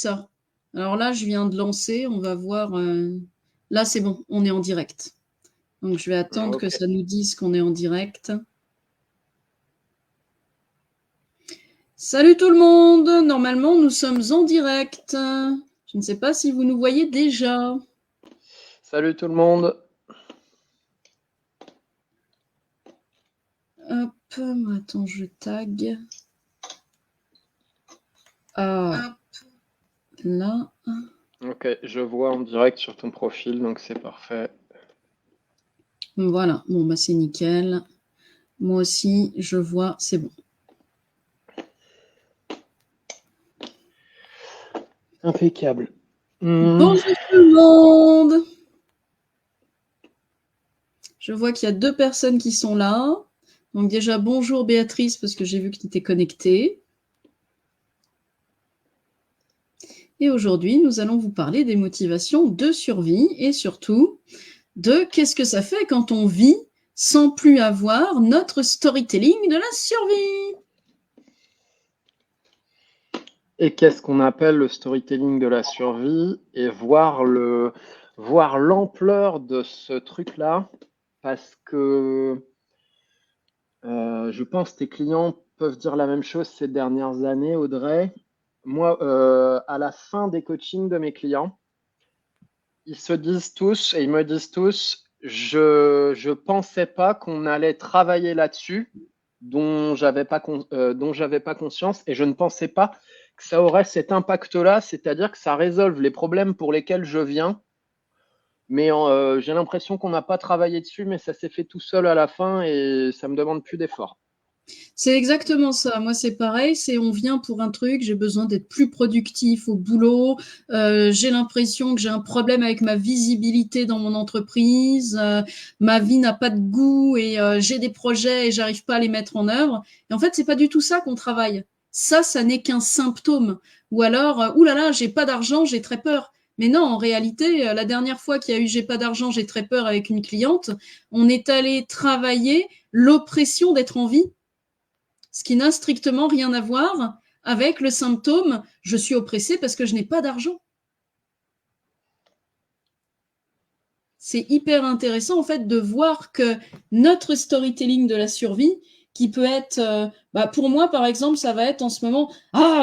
ça. Alors là, je viens de lancer, on va voir. Là, c'est bon, on est en direct. Donc, je vais attendre que ça nous dise qu'on est en direct. Salut tout le monde! Normalement, nous sommes en direct. Je ne sais pas si vous nous voyez déjà. Salut tout le monde! Hop, attends, je tag. Ah, là. Ok, je vois en direct sur ton profil, donc c'est parfait. Voilà, bon, bah c'est nickel. Moi aussi, je vois, c'est bon. Impeccable. Bonjour tout le monde! Je vois qu'il y a 2 personnes qui sont là. Donc déjà, bonjour Béatrice, parce que j'ai vu que tu étais connectée. Et aujourd'hui, nous allons vous parler des motivations de survie et surtout de qu'est-ce que ça fait quand on vit sans plus avoir notre storytelling de la survie. Et qu'est-ce qu'on appelle le storytelling de la survie et voir l'ampleur de ce truc-là, parce que je pense que tes clients peuvent dire la même chose ces dernières années, Audrey. Moi, à la fin des coachings de mes clients, ils se disent tous et ils me disent tous, je pensais pas qu'on allait travailler là-dessus, dont j'avais pas conscience, et je ne pensais pas que ça aurait cet impact-là, c'est-à-dire que ça résolve les problèmes pour lesquels je viens. Mais j'ai l'impression qu'on n'a pas travaillé dessus, mais ça s'est fait tout seul à la fin et ça me demande plus d'efforts. C'est exactement ça. Moi, c'est pareil. C'est on vient pour un truc. J'ai besoin d'être plus productif au boulot. J'ai l'impression que j'ai un problème avec ma visibilité dans mon entreprise. Ma vie n'a pas de goût et j'ai des projets et j'arrive pas à les mettre en œuvre. Et en fait, c'est pas du tout ça qu'on travaille. Ça n'est qu'un symptôme. Ou alors, oulala, j'ai pas d'argent, j'ai très peur. Mais non, en réalité, la dernière fois qu'il y a eu j'ai pas d'argent, j'ai très peur avec une cliente, on est allé travailler l'oppression d'être en vie, ce qui n'a strictement rien à voir avec le symptôme je suis oppressé parce que je n'ai pas d'argent. C'est hyper intéressant en fait de voir que notre storytelling de la survie, qui peut être, pour moi par exemple, ça va être en ce moment,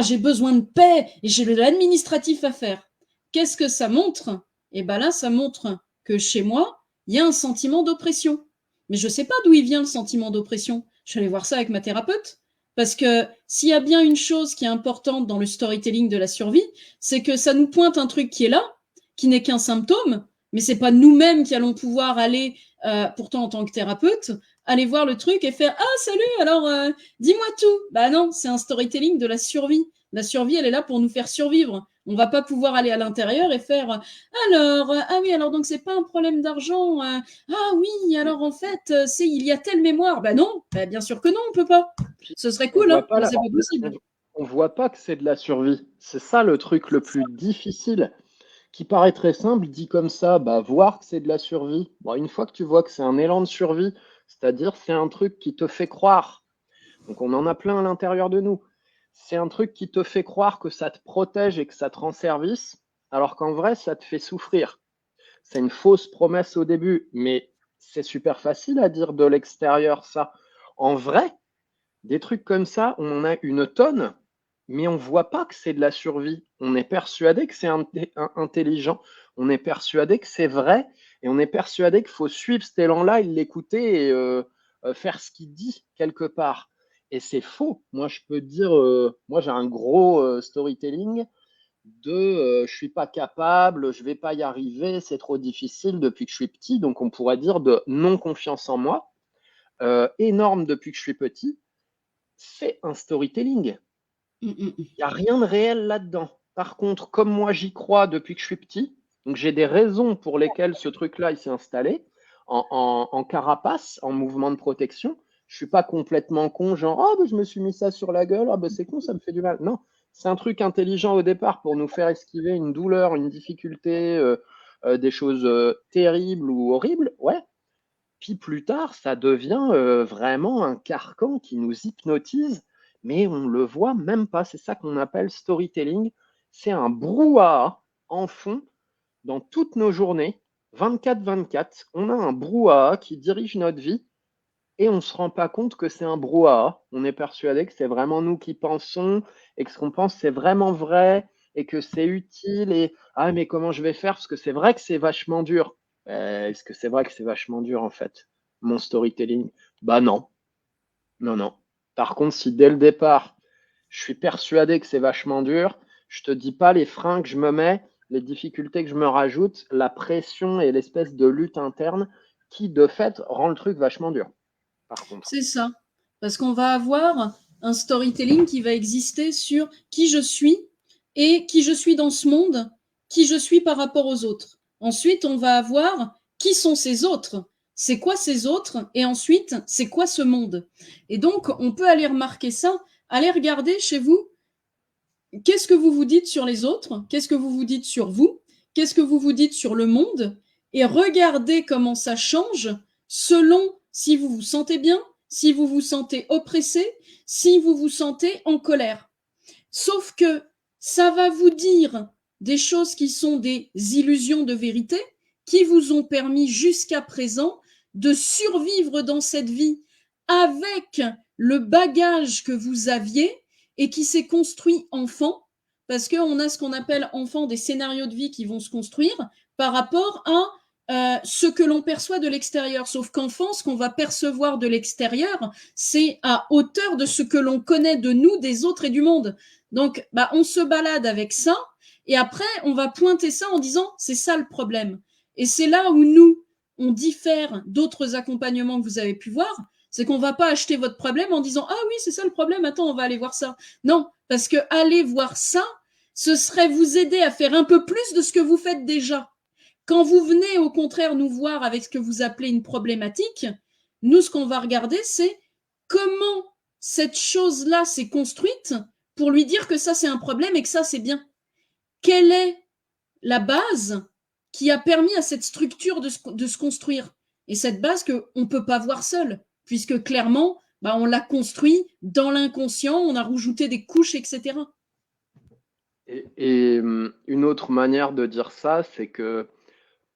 j'ai besoin de paix et j'ai de l'administratif à faire. Qu'est-ce que ça montre? Et ben là, ça montre que chez moi, il y a un sentiment d'oppression. Mais je ne sais pas d'où il vient le sentiment d'oppression. Je vais aller voir ça avec ma thérapeute. Parce que s'il y a bien une chose qui est importante dans le storytelling de la survie, c'est que ça nous pointe un truc qui est là, qui n'est qu'un symptôme, mais c'est pas nous-mêmes qui allons pouvoir aller, pourtant en tant que thérapeute, aller voir le truc et faire salut, alors dis-moi tout. Bah non, c'est un storytelling de la survie. La survie, elle est là pour nous faire survivre. On va pas pouvoir aller à l'intérieur et faire alors oui, alors donc c'est pas un problème d'argent. Oui, alors en fait c'est il y a telle mémoire. Bah non, bien sûr que non, on peut pas. Ce serait cool, hein, mais c'est pas possible. On voit pas que c'est de la survie. C'est ça le truc le plus difficile, qui paraît très simple, dit comme ça, voir que c'est de la survie. Bon, une fois que tu vois que c'est un élan de survie, c'est-à-dire c'est un truc qui te fait croire, donc on en a plein à l'intérieur de nous, c'est un truc qui te fait croire que ça te protège et que ça te rend service, alors qu'en vrai, ça te fait souffrir. C'est une fausse promesse au début, mais c'est super facile à dire de l'extérieur ça. En vrai, des trucs comme ça, on en a une tonne, mais on ne voit pas que c'est de la survie. On est persuadé que c'est intelligent, on est persuadé que c'est vrai, et on est persuadé qu'il faut suivre cet élan-là et l'écouter et faire ce qu'il dit quelque part. Et c'est faux. Moi, je peux dire, moi j'ai un gros storytelling de je suis pas capable, je vais pas y arriver, c'est trop difficile depuis que je suis petit. Donc on pourrait dire de non confiance en moi, énorme depuis que je suis petit. C'est un storytelling. Il n'y a rien de réel là-dedans. Par contre, comme moi j'y crois depuis que je suis petit, donc j'ai des raisons pour lesquelles ce truc-là il s'est installé en carapace, en mouvement de protection. Je suis pas complètement con, genre je me suis mis ça sur la gueule, c'est con, ça me fait du mal. Non, c'est un truc intelligent au départ pour nous faire esquiver une douleur, une difficulté, des choses terribles ou horribles, ouais. Puis plus tard, ça devient vraiment un carcan qui nous hypnotise, mais on ne le voit même pas. C'est ça qu'on appelle storytelling. c'est un brouhaha en fond dans toutes nos journées, 24/24. On a un brouhaha qui dirige notre vie et on ne se rend pas compte que c'est un brouhaha. On est persuadé que c'est vraiment nous qui pensons et que ce qu'on pense, c'est vraiment vrai et que c'est utile. Et ah, mais comment je vais faire? Parce que c'est vrai que c'est vachement dur. Est-ce que c'est vrai que c'est vachement dur en fait, mon storytelling? Bah non, non, non. Par contre, si dès le départ, je suis persuadé que c'est vachement dur, je te dis pas les freins que je me mets, les difficultés que je me rajoute, la pression et l'espèce de lutte interne qui, de fait, rend le truc vachement dur, par contre. C'est ça. Parce qu'on va avoir un storytelling qui va exister sur qui je suis et qui je suis dans ce monde, qui je suis par rapport aux autres. Ensuite, on va avoir qui sont ces autres, c'est quoi ces autres, et ensuite, c'est quoi ce monde. Et donc, on peut aller remarquer ça, aller regarder chez vous, qu'est-ce que vous vous dites sur les autres, qu'est-ce que vous vous dites sur vous, qu'est-ce que vous vous dites sur le monde, et regardez comment ça change selon si vous vous sentez bien, si vous vous sentez oppressé, si vous vous sentez en colère. Sauf que ça va vous dire des choses qui sont des illusions de vérité, qui vous ont permis jusqu'à présent de survivre dans cette vie avec le bagage que vous aviez et qui s'est construit enfant, parce qu'on a ce qu'on appelle enfant des scénarios de vie qui vont se construire par rapport à ce que l'on perçoit de l'extérieur. Sauf qu'enfant, ce qu'on va percevoir de l'extérieur, c'est à hauteur de ce que l'on connaît de nous, des autres et du monde. Donc, on se balade avec ça, et après, on va pointer ça en disant, c'est ça le problème. Et c'est là où nous, on diffère d'autres accompagnements que vous avez pu voir, c'est qu'on va pas acheter votre problème en disant, ah oui, c'est ça le problème, attends, on va aller voir ça. Non, parce que aller voir ça, ce serait vous aider à faire un peu plus de ce que vous faites déjà. Quand vous venez au contraire nous voir avec ce que vous appelez une problématique, nous, ce qu'on va regarder, c'est comment cette chose-là s'est construite pour lui dire que ça, c'est un problème et que ça, c'est bien. Quelle est la base qui a permis à cette structure de se construire? Et cette base qu'on ne peut pas voir seule, puisque clairement, on l'a construit dans l'inconscient, on a rajouté des couches, etc. Et une autre manière de dire ça, c'est que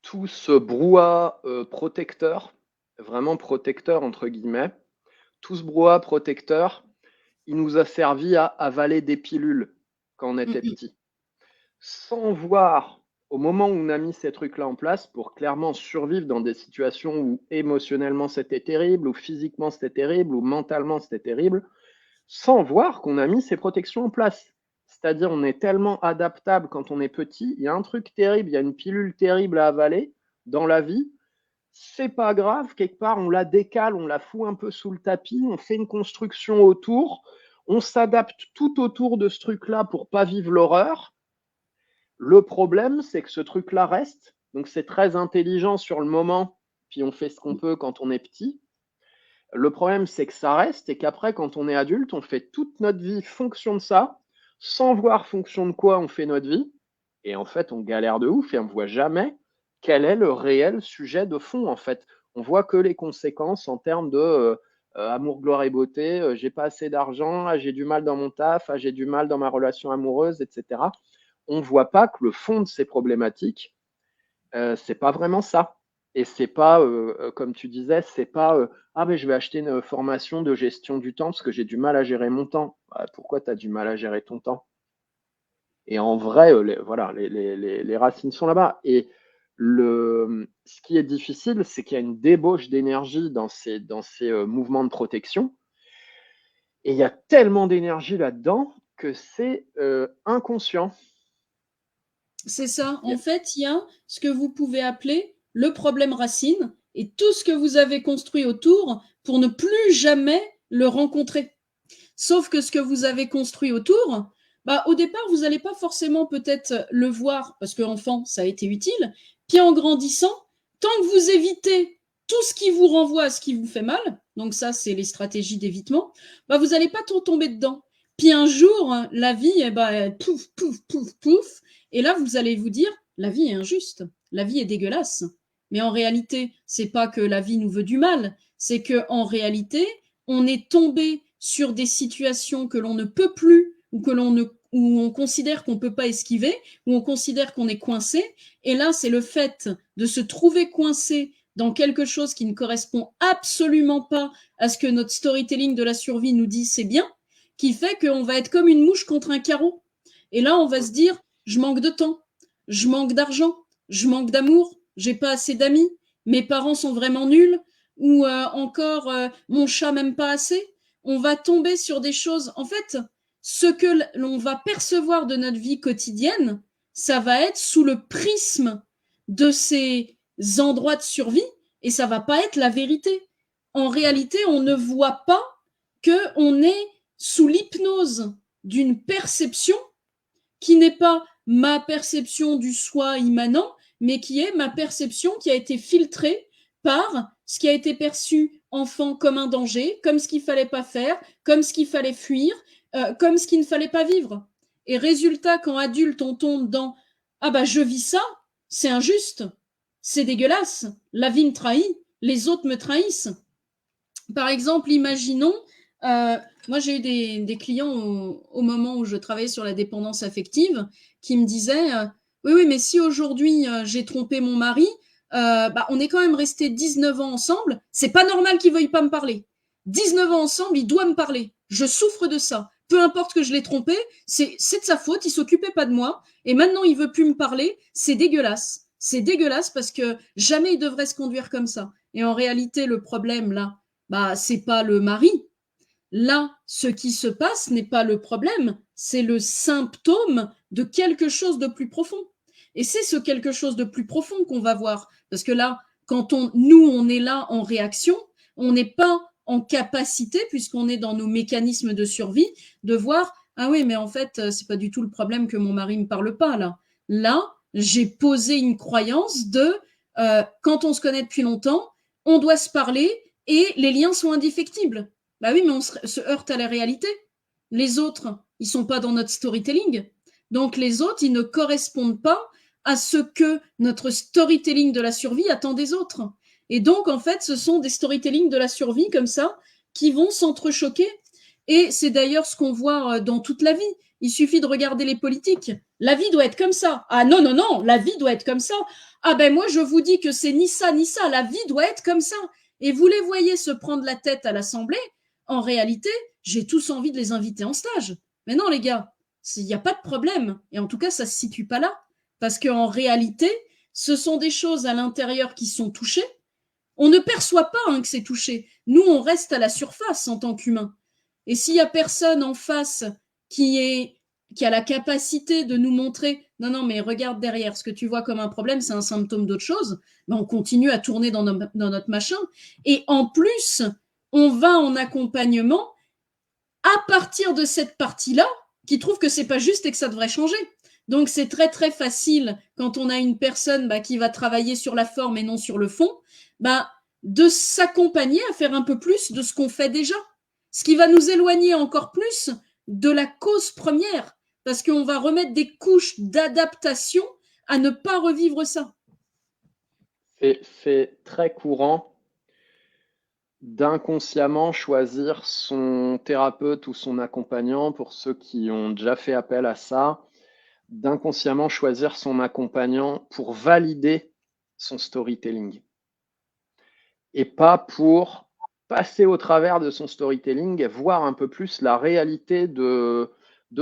tout ce brouhaha protecteur, vraiment protecteur entre guillemets, tout ce brouhaha protecteur, il nous a servi à avaler des pilules quand on était petit. Sans voir, au moment où on a mis ces trucs-là en place, pour clairement survivre dans des situations où émotionnellement c'était terrible, ou physiquement c'était terrible, ou mentalement c'était terrible, sans voir qu'on a mis ces protections en place. C'est-à-dire, on est tellement adaptable quand on est petit, il y a un truc terrible, il y a une pilule terrible à avaler dans la vie, c'est pas grave, quelque part, on la décale, on la fout un peu sous le tapis, on fait une construction autour, on s'adapte tout autour de ce truc-là pour pas vivre l'horreur. Le problème, c'est que ce truc-là reste, donc c'est très intelligent sur le moment, puis on fait ce qu'on peut quand on est petit. Le problème, c'est que ça reste et qu'après, quand on est adulte, on fait toute notre vie fonction de ça, sans voir fonction de quoi on fait notre vie. Et en fait, on galère de ouf et on ne voit jamais quel est le réel sujet de fond, en fait. On voit que les conséquences en termes de amour, gloire et beauté, j'ai pas assez d'argent, j'ai du mal dans mon taf, j'ai du mal dans ma relation amoureuse, etc. On ne voit pas que le fond de ces problématiques, c'est pas vraiment ça. Et c'est pas, comme tu disais, c'est pas ah mais je vais acheter une formation de gestion du temps parce que j'ai du mal à gérer mon temps. Pourquoi tu as du mal à gérer ton temps? Et en vrai, voilà, les racines sont là-bas. Et ce qui est difficile, c'est qu'il y a une débauche d'énergie dans ces mouvements de protection. Et il y a tellement d'énergie là-dedans que c'est inconscient. C'est ça. En fait, il y a ce que vous pouvez appeler le problème racine et tout ce que vous avez construit autour pour ne plus jamais le rencontrer. Sauf que ce que vous avez construit autour, au départ, vous n'allez pas forcément peut-être le voir parce qu'enfant, ça a été utile. Puis en grandissant, tant que vous évitez tout ce qui vous renvoie à ce qui vous fait mal, donc ça, c'est les stratégies d'évitement, vous n'allez pas trop tomber dedans. Puis un jour, la vie, pouf, pouf, pouf, pouf. Et là, vous allez vous dire, la vie est injuste, la vie est dégueulasse. Mais en réalité, c'est pas que la vie nous veut du mal, c'est que en réalité, on est tombé sur des situations que l'on ne peut plus ou où on considère qu'on ne peut pas esquiver, où on considère qu'on est coincé. Et là, c'est le fait de se trouver coincé dans quelque chose qui ne correspond absolument pas à ce que notre storytelling de la survie nous dit c'est bien, qui fait qu'on va être comme une mouche contre un carreau. Et là, on va se dire, je manque de temps, je manque d'argent, je manque d'amour, j'ai pas assez d'amis, mes parents sont vraiment nuls, ou encore mon chat m'aime pas assez. On va tomber sur des choses. En fait, ce que l'on va percevoir de notre vie quotidienne, ça va être sous le prisme de ces endroits de survie et ça va pas être la vérité. En réalité, on ne voit pas qu'on est sous l'hypnose d'une perception qui n'est pas ma perception du soi immanent, mais qui est ma perception qui a été filtrée par ce qui a été perçu enfant comme un danger, comme ce qu'il fallait pas faire, comme ce qu'il fallait fuir, comme ce qu'il ne fallait pas vivre. Et résultat, quand adulte, on tombe dans ah bah je vis ça, c'est injuste, c'est dégueulasse, la vie me trahit, les autres me trahissent. Par exemple, imaginons, moi j'ai eu des clients au moment où je travaillais sur la dépendance affective qui me disaient oui, oui, mais si aujourd'hui j'ai trompé mon mari, bah, on est quand même resté 19 ans ensemble, c'est pas normal qu'il veuille pas me parler. 19 ans ensemble, il doit me parler. Je souffre de ça. Peu importe que je l'ai trompé, c'est de sa faute, il s'occupait pas de moi, et maintenant il veut plus me parler, c'est dégueulasse. C'est dégueulasse parce que jamais il devrait se conduire comme ça. Et en réalité, le problème là, bah, c'est pas le mari. Là, ce qui se passe n'est pas le problème, c'est le symptôme de quelque chose de plus profond. Et c'est ce quelque chose de plus profond qu'on va voir. Parce que là, quand on est là en réaction, on n'est pas en capacité, puisqu'on est dans nos mécanismes de survie, de voir, ah oui, mais en fait, c'est pas du tout le problème que mon mari me parle pas, là. Là, j'ai posé une croyance de, quand on se connaît depuis longtemps, on doit se parler et les liens sont indéfectibles. Bah oui, mais on se heurte à la réalité. Les autres, ils sont pas dans notre storytelling. Donc les autres, ils ne correspondent pas à ce que notre storytelling de la survie attend des autres. Et donc, en fait, ce sont des storytelling de la survie comme ça qui vont s'entrechoquer. Et c'est d'ailleurs ce qu'on voit dans toute la vie. Il suffit de regarder les politiques. La vie doit être comme ça. Ah non, non, non, la vie doit être comme ça. Ah ben moi, je vous dis que c'est ni ça, ni ça. La vie doit être comme ça. Et vous les voyez se prendre la tête à l'Assemblée. En réalité, j'ai tous envie de les inviter en stage. Mais non, les gars, il n'y a pas de problème. Et en tout cas, ça ne se situe pas là. Parce qu'en réalité, ce sont des choses à l'intérieur qui sont touchées. On ne perçoit pas que c'est touché. Nous, on reste à la surface en tant qu'humains. Et s'il n'y a personne en face qui a la capacité de nous montrer non, non, mais regarde derrière, ce que tu vois comme un problème, c'est un symptôme d'autre chose, ben on continue à tourner dans notre machin. Et en plus, on va en accompagnement à partir de cette partie-là qui trouve que c'est pas juste et que ça devrait changer. Donc c'est très très facile quand on a une personne qui va travailler sur la forme et non sur le fond, de s'accompagner à faire un peu plus de ce qu'on fait déjà. Ce qui va nous éloigner encore plus de la cause première, parce qu'on va remettre des couches d'adaptation à ne pas revivre ça. C'est très courant d'inconsciemment choisir son thérapeute ou son accompagnant, pour ceux qui ont déjà fait appel à ça, d'inconsciemment choisir son accompagnant pour valider son storytelling et pas pour passer au travers de son storytelling et voir un peu plus la réalité de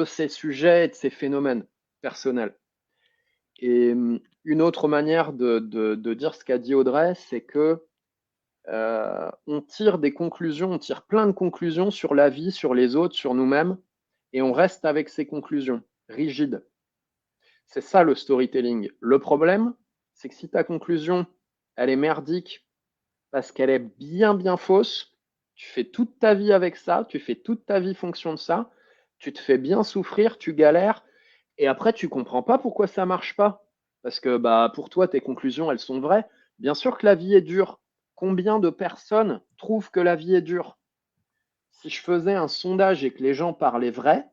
ces sujets et de ces phénomènes personnels. Et une autre manière de dire ce qu'a dit Audrey, c'est que on tire des conclusions, on tire plein de conclusions sur la vie, sur les autres, sur nous-mêmes, et on reste avec ces conclusions, rigides. C'est ça le storytelling. Le problème, c'est que si ta conclusion, elle est merdique, parce qu'elle est bien, bien fausse, tu fais toute ta vie avec ça, tu fais toute ta vie fonction de ça, tu te fais bien souffrir, tu galères, et après, tu comprends pas pourquoi ça marche pas. Parce que pour toi, tes conclusions, elles sont vraies. Bien sûr que la vie est dure. Combien de personnes trouvent que la vie est dure? Si je faisais un sondage et que les gens parlaient vrai,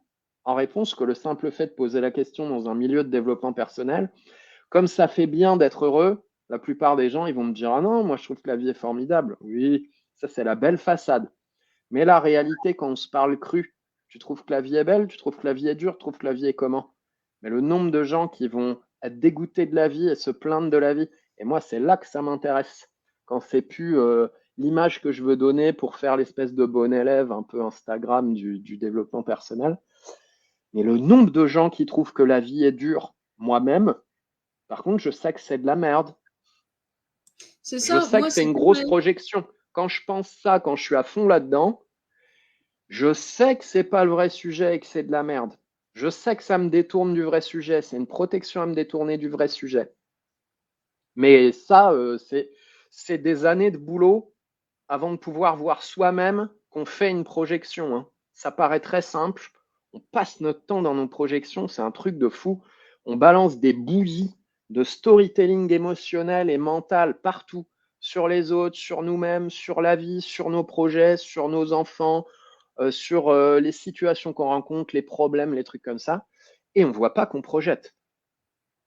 en réponse que le simple fait de poser la question dans un milieu de développement personnel, comme ça fait bien d'être heureux, la plupart des gens, ils vont me dire, ah non, moi je trouve que la vie est formidable. Oui, ça c'est la belle façade. Mais la réalité, quand on se parle cru, Tu trouves que la vie est belle, tu trouves que la vie est dure, tu trouves que la vie est comment? Mais le nombre de gens qui vont être dégoûtés de la vie et se plaindre de la vie, et moi, c'est là que ça m'intéresse. Quand c'est plus l'image que je veux donner pour faire l'espèce de bon élève un peu Instagram du développement personnel. Mais le nombre de gens qui trouvent que la vie est dure, moi-même, par contre, je sais que c'est de la merde. C'est Je ça, sais moi que c'est c'est une grosse pareil. projection. Quand je pense ça, quand je suis à fond là-dedans, je sais que c'est pas le vrai sujet et que c'est de la merde. Je sais que ça me détourne du vrai sujet. C'est une protection à me détourner du vrai sujet. Mais ça, c'est des années de boulot avant de pouvoir voir soi-même qu'on fait une projection, hein. Ça paraît très simple. On passe notre temps dans nos projections. C'est un truc de fou. On balance des bouillies de storytelling émotionnel et mental partout, sur les autres, sur nous-mêmes, sur la vie, sur nos projets, sur nos enfants, sur les situations qu'on rencontre, les problèmes, les trucs comme ça. Et on ne voit pas qu'on projette.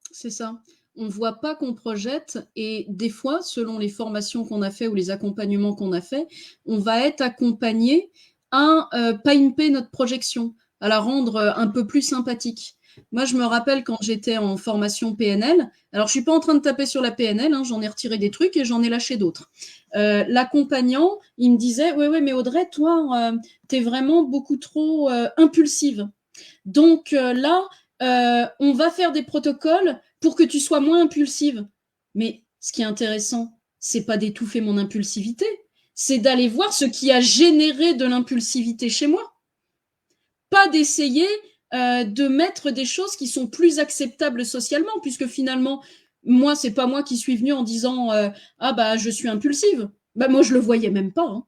C'est ça. On ne voit pas qu'on projette et des fois, selon les formations qu'on a fait ou les accompagnements qu'on a fait, on va être accompagné à pimper notre projection, à la rendre un peu plus sympathique. Moi, je me rappelle quand j'étais en formation PNL, alors je suis pas en train de taper sur la PNL, hein, j'en ai retiré des trucs et j'en ai lâché d'autres. L'accompagnant, il me disait, ouais, mais Audrey, toi, t'es vraiment beaucoup trop impulsive. Donc là, on va faire des protocoles pour que tu sois moins impulsive. Mais ce qui est intéressant, c'est pas d'étouffer mon impulsivité, c'est d'aller voir ce qui a généré de l'impulsivité chez moi. Pas d'essayer de mettre des choses qui sont plus acceptables socialement, puisque finalement, moi, c'est pas moi qui suis venue en disant ah bah je suis impulsive. Bah moi je le voyais même pas. Hein.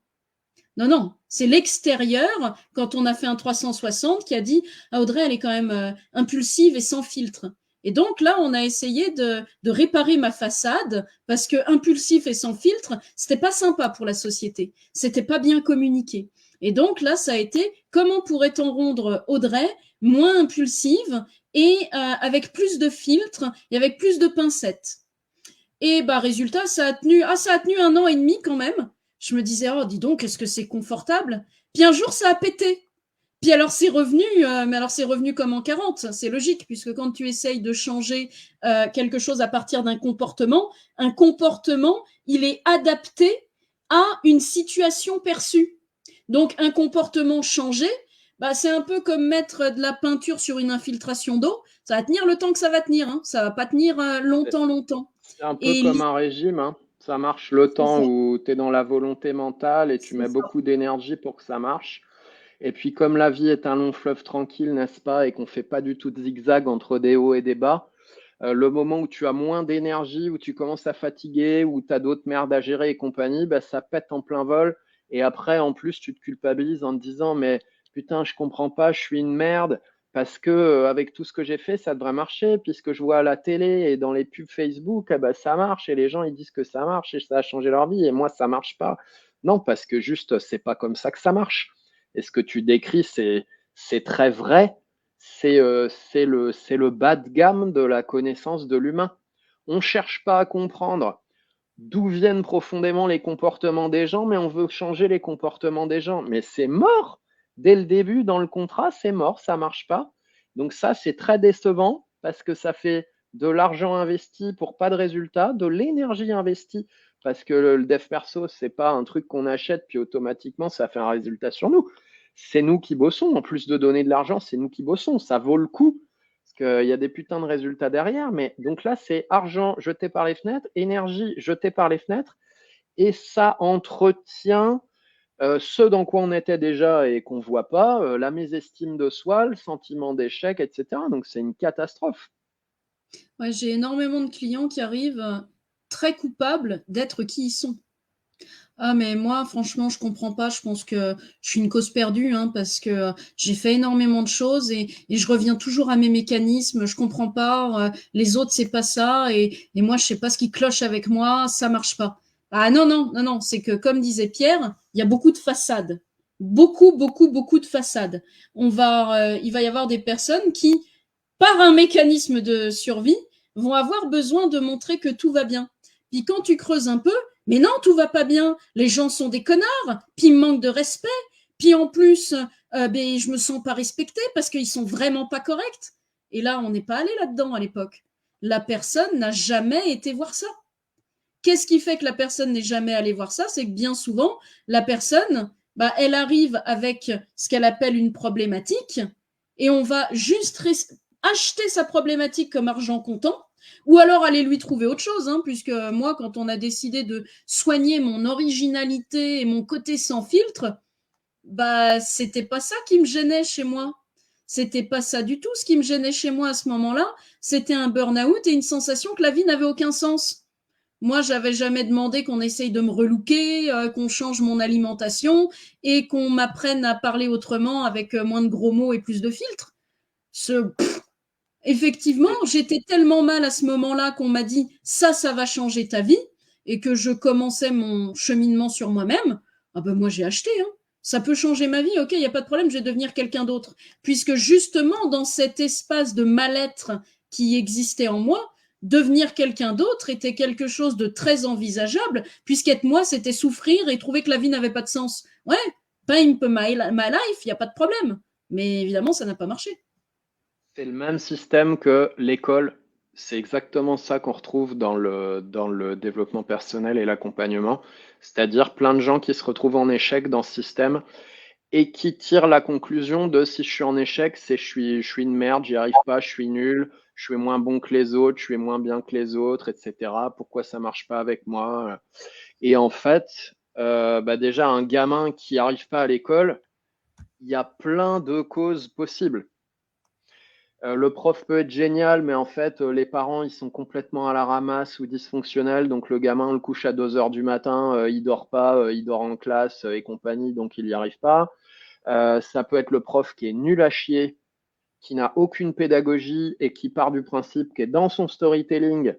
Non, c'est l'extérieur, quand on a fait un 360, qui a dit ah, Audrey, elle est quand même impulsive et sans filtre. Et donc là, on a essayé de réparer ma façade parce que impulsif et sans filtre, c'était pas sympa pour la société. C'était pas bien communiqué. Et donc là, ça a été comment pourrait-on rendre Audrey moins impulsive et avec plus de filtres et avec plus de pincettes. Et bah résultat, ça a tenu 1 an et demi quand même. Je me disais, oh, dis donc, est-ce que c'est confortable? Puis un jour, ça a pété. Puis alors, c'est revenu, mais alors c'est revenu comme en 40. C'est logique, puisque quand tu essayes de changer quelque chose à partir d'un comportement, un comportement, il est adapté à une situation perçue. Donc, un comportement changé, bah, c'est un peu comme mettre de la peinture sur une infiltration d'eau. Ça va tenir le temps que ça va tenir. Hein. Ça va pas tenir longtemps. C'est un peu comme Et un régime, hein. Ça marche le c'est temps ça, où tu es dans la volonté mentale et tu c'est mets ça. beaucoup d'énergie pour que ça marche. Et puis comme la vie est un long fleuve tranquille, n'est-ce pas, et qu'on fait pas du tout de zigzag entre des hauts et des bas, le moment où tu as moins d'énergie, où tu commences à fatiguer, où tu as d'autres merdes à gérer et compagnie, bah, ça pète en plein vol. Et après, en plus, tu te culpabilises en te disant, mais putain, je comprends pas, je suis une merde, parce que avec tout ce que j'ai fait, ça devrait marcher, puisque je vois à la télé et dans les pubs Facebook, bah, ça marche, et les gens, ils disent que ça marche, et ça a changé leur vie, et moi, ça marche pas. Non, parce que juste, c'est pas comme ça que ça marche. Et ce que tu décris, c'est très vrai, c'est le bas de gamme de la connaissance de l'humain. On ne cherche pas à comprendre d'où viennent profondément les comportements des gens, mais on veut changer les comportements des gens. Mais c'est mort. Dès le début, dans le contrat, c'est mort, ça ne marche pas. Donc ça, c'est très décevant parce que ça fait de l'argent investi pour pas de résultat, de l'énergie investie parce que le dev perso, c'est pas un truc qu'on achète puis automatiquement ça fait un résultat sur nous. C'est nous qui bossons. En plus de donner de l'argent, c'est nous qui bossons. Ça vaut le coup parce qu'il y a des putains de résultats derrière. Mais donc là, c'est argent jeté par les fenêtres, énergie jetée par les fenêtres, et ça entretient ce dans quoi on était déjà et qu'on ne voit pas, la mésestime de soi, le sentiment d'échec, etc. Donc c'est une catastrophe. Ouais, j'ai énormément de clients qui arrivent très coupables d'être qui ils sont. Ah, mais moi, franchement, je comprends pas. Je pense que je suis une cause perdue, hein, parce que j'ai fait énormément de choses et je reviens toujours à mes mécanismes. Je comprends pas. Les autres, c'est pas ça. Et moi, je sais pas ce qui cloche avec moi. Ça marche pas. Ah non. C'est que, comme disait Pierre, il y a beaucoup de façades. Beaucoup de façades. Il va y avoir des personnes qui, par un mécanisme de survie, vont avoir besoin de montrer que tout va bien. Puis quand tu creuses un peu, mais non, tout va pas bien. Les gens sont des connards, puis ils me manquent de respect, Puis en plus, ben, je me sens pas respectée parce qu'ils sont vraiment pas corrects. Et là, on n'est pas allé là-dedans à l'époque. La personne n'a jamais été voir ça. Qu'est-ce qui fait que la personne n'est jamais allée voir ça? C'est que bien souvent, la personne, bah, elle arrive avec ce qu'elle appelle une problématique et on va juste acheter sa problématique comme argent comptant ou alors aller lui trouver autre chose, hein, puisque moi, quand on a décidé de soigner mon originalité et mon côté sans filtre, bah, c'était pas ça qui me gênait chez moi. C'était pas ça du tout. Ce qui me gênait chez moi à ce moment-là, c'était un burn-out et une sensation que la vie n'avait aucun sens. Moi, j'avais jamais demandé qu'on essaye de me relooker, qu'on change mon alimentation et qu'on m'apprenne à parler autrement avec moins de gros mots et plus de filtres. Ce, effectivement, j'étais tellement mal à ce moment-là qu'on m'a dit ça va changer ta vie et que je commençais mon cheminement sur moi-même. Ah ben moi j'ai acheté, hein. Ça peut changer ma vie, ok, il n'y a pas de problème, je vais devenir quelqu'un d'autre. Puisque justement, dans cet espace de mal-être qui existait en moi, devenir quelqu'un d'autre était quelque chose de très envisageable, puisqu'être moi, c'était souffrir et trouver que la vie n'avait pas de sens. Ouais, pimp my life, il n'y a pas de problème. Mais évidemment, ça n'a pas marché. C'est le même système que l'école. C'est exactement ça qu'on retrouve dans le développement personnel et l'accompagnement. C'est-à-dire plein de gens qui se retrouvent en échec dans ce système et qui tirent la conclusion de si je suis en échec, c'est je suis une merde, j'y arrive pas, je suis nul, je suis moins bon que les autres, je suis moins bien que les autres, etc. Pourquoi ça marche pas avec moi? Et en fait, bah déjà, un gamin qui arrive pas à l'école, il y a plein de causes possibles. Le prof peut être génial, mais en fait, les parents, ils sont complètement à la ramasse ou dysfonctionnels. Donc, le gamin, on le couche à 2 heures du matin, il dort pas, il dort en classe et compagnie, donc il n'y arrive pas. Ça peut être le prof qui est nul à chier, qui n'a aucune pédagogie et qui part du principe qu'est dans son storytelling,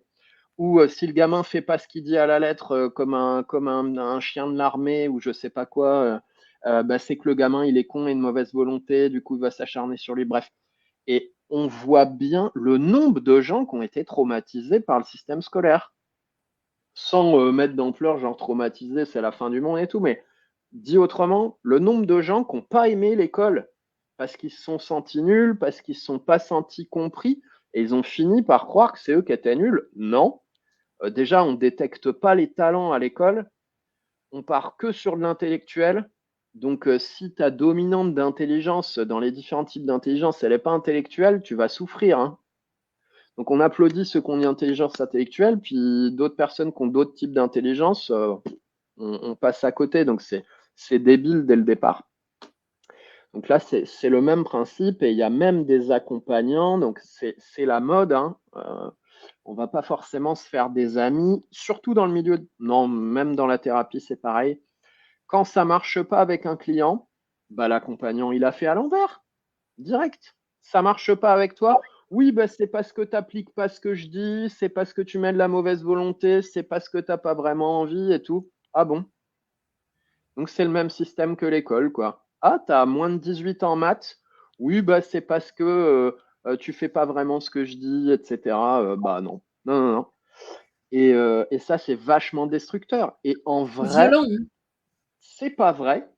ou si le gamin fait pas ce qu'il dit à la lettre, comme un chien de l'armée ou je sais pas quoi, bah, c'est que le gamin, il est con et de mauvaise volonté, du coup, il va s'acharner sur lui. Bref. Et on voit bien le nombre de gens qui ont été traumatisés par le système scolaire. Sans mettre d'ampleur, genre traumatisé, c'est la fin du monde et tout, mais dit autrement, le nombre de gens qui n'ont pas aimé l'école parce qu'ils se sont sentis nuls, parce qu'ils ne se sont pas sentis compris, et ils ont fini par croire que c'est eux qui étaient nuls. Non. Déjà, on ne détecte pas les talents à l'école, on part que sur de l'intellectuel. Donc, si ta dominante d'intelligence dans les différents types d'intelligence, elle n'est pas intellectuelle, tu vas souffrir, hein. Donc, on applaudit ceux qui ont une intelligence intellectuelle, puis d'autres personnes qui ont d'autres types d'intelligence, on passe à côté. Donc, c'est débile dès le départ. Donc là, c'est le même principe et il y a même des accompagnants. Donc, c'est la mode, hein. On va pas forcément se faire des amis, surtout dans le milieu. Non, même dans la thérapie, c'est pareil. Quand ça marche pas avec un client, bah, l'accompagnant, il a fait à l'envers, direct. Ça marche pas avec toi. Oui, bah, c'est parce que tu n'appliques pas ce que je dis, c'est parce que tu mets de la mauvaise volonté, c'est parce que tu n'as pas vraiment envie et tout. Ah bon? Donc c'est le même système que l'école, quoi. Ah, tu as moins de 18 ans en maths? Oui, bah, c'est parce que tu fais pas vraiment ce que je dis, etc. Bah non. Non, non, non. Et ça, c'est vachement destructeur. Et en vrai, Violent, hein. c'est pas vrai.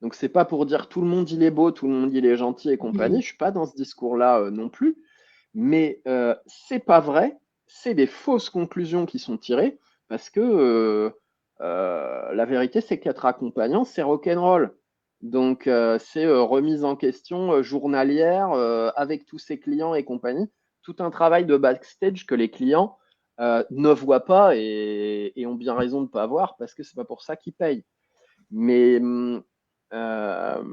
Donc c'est pas pour dire tout le monde il est beau, tout le monde il est gentil et compagnie. Mhm. Je suis pas dans ce discours-là non plus. Mais c'est pas vrai. C'est des fausses conclusions qui sont tirées parce que la vérité c'est qu'être accompagnant c'est rock'n'roll. Donc c'est remise en question journalière avec tous ses clients et compagnie. Tout un travail de backstage que les clients ne voient pas et ont bien raison de ne pas voir parce que c'est pas pour ça qu'ils payent. Mais euh,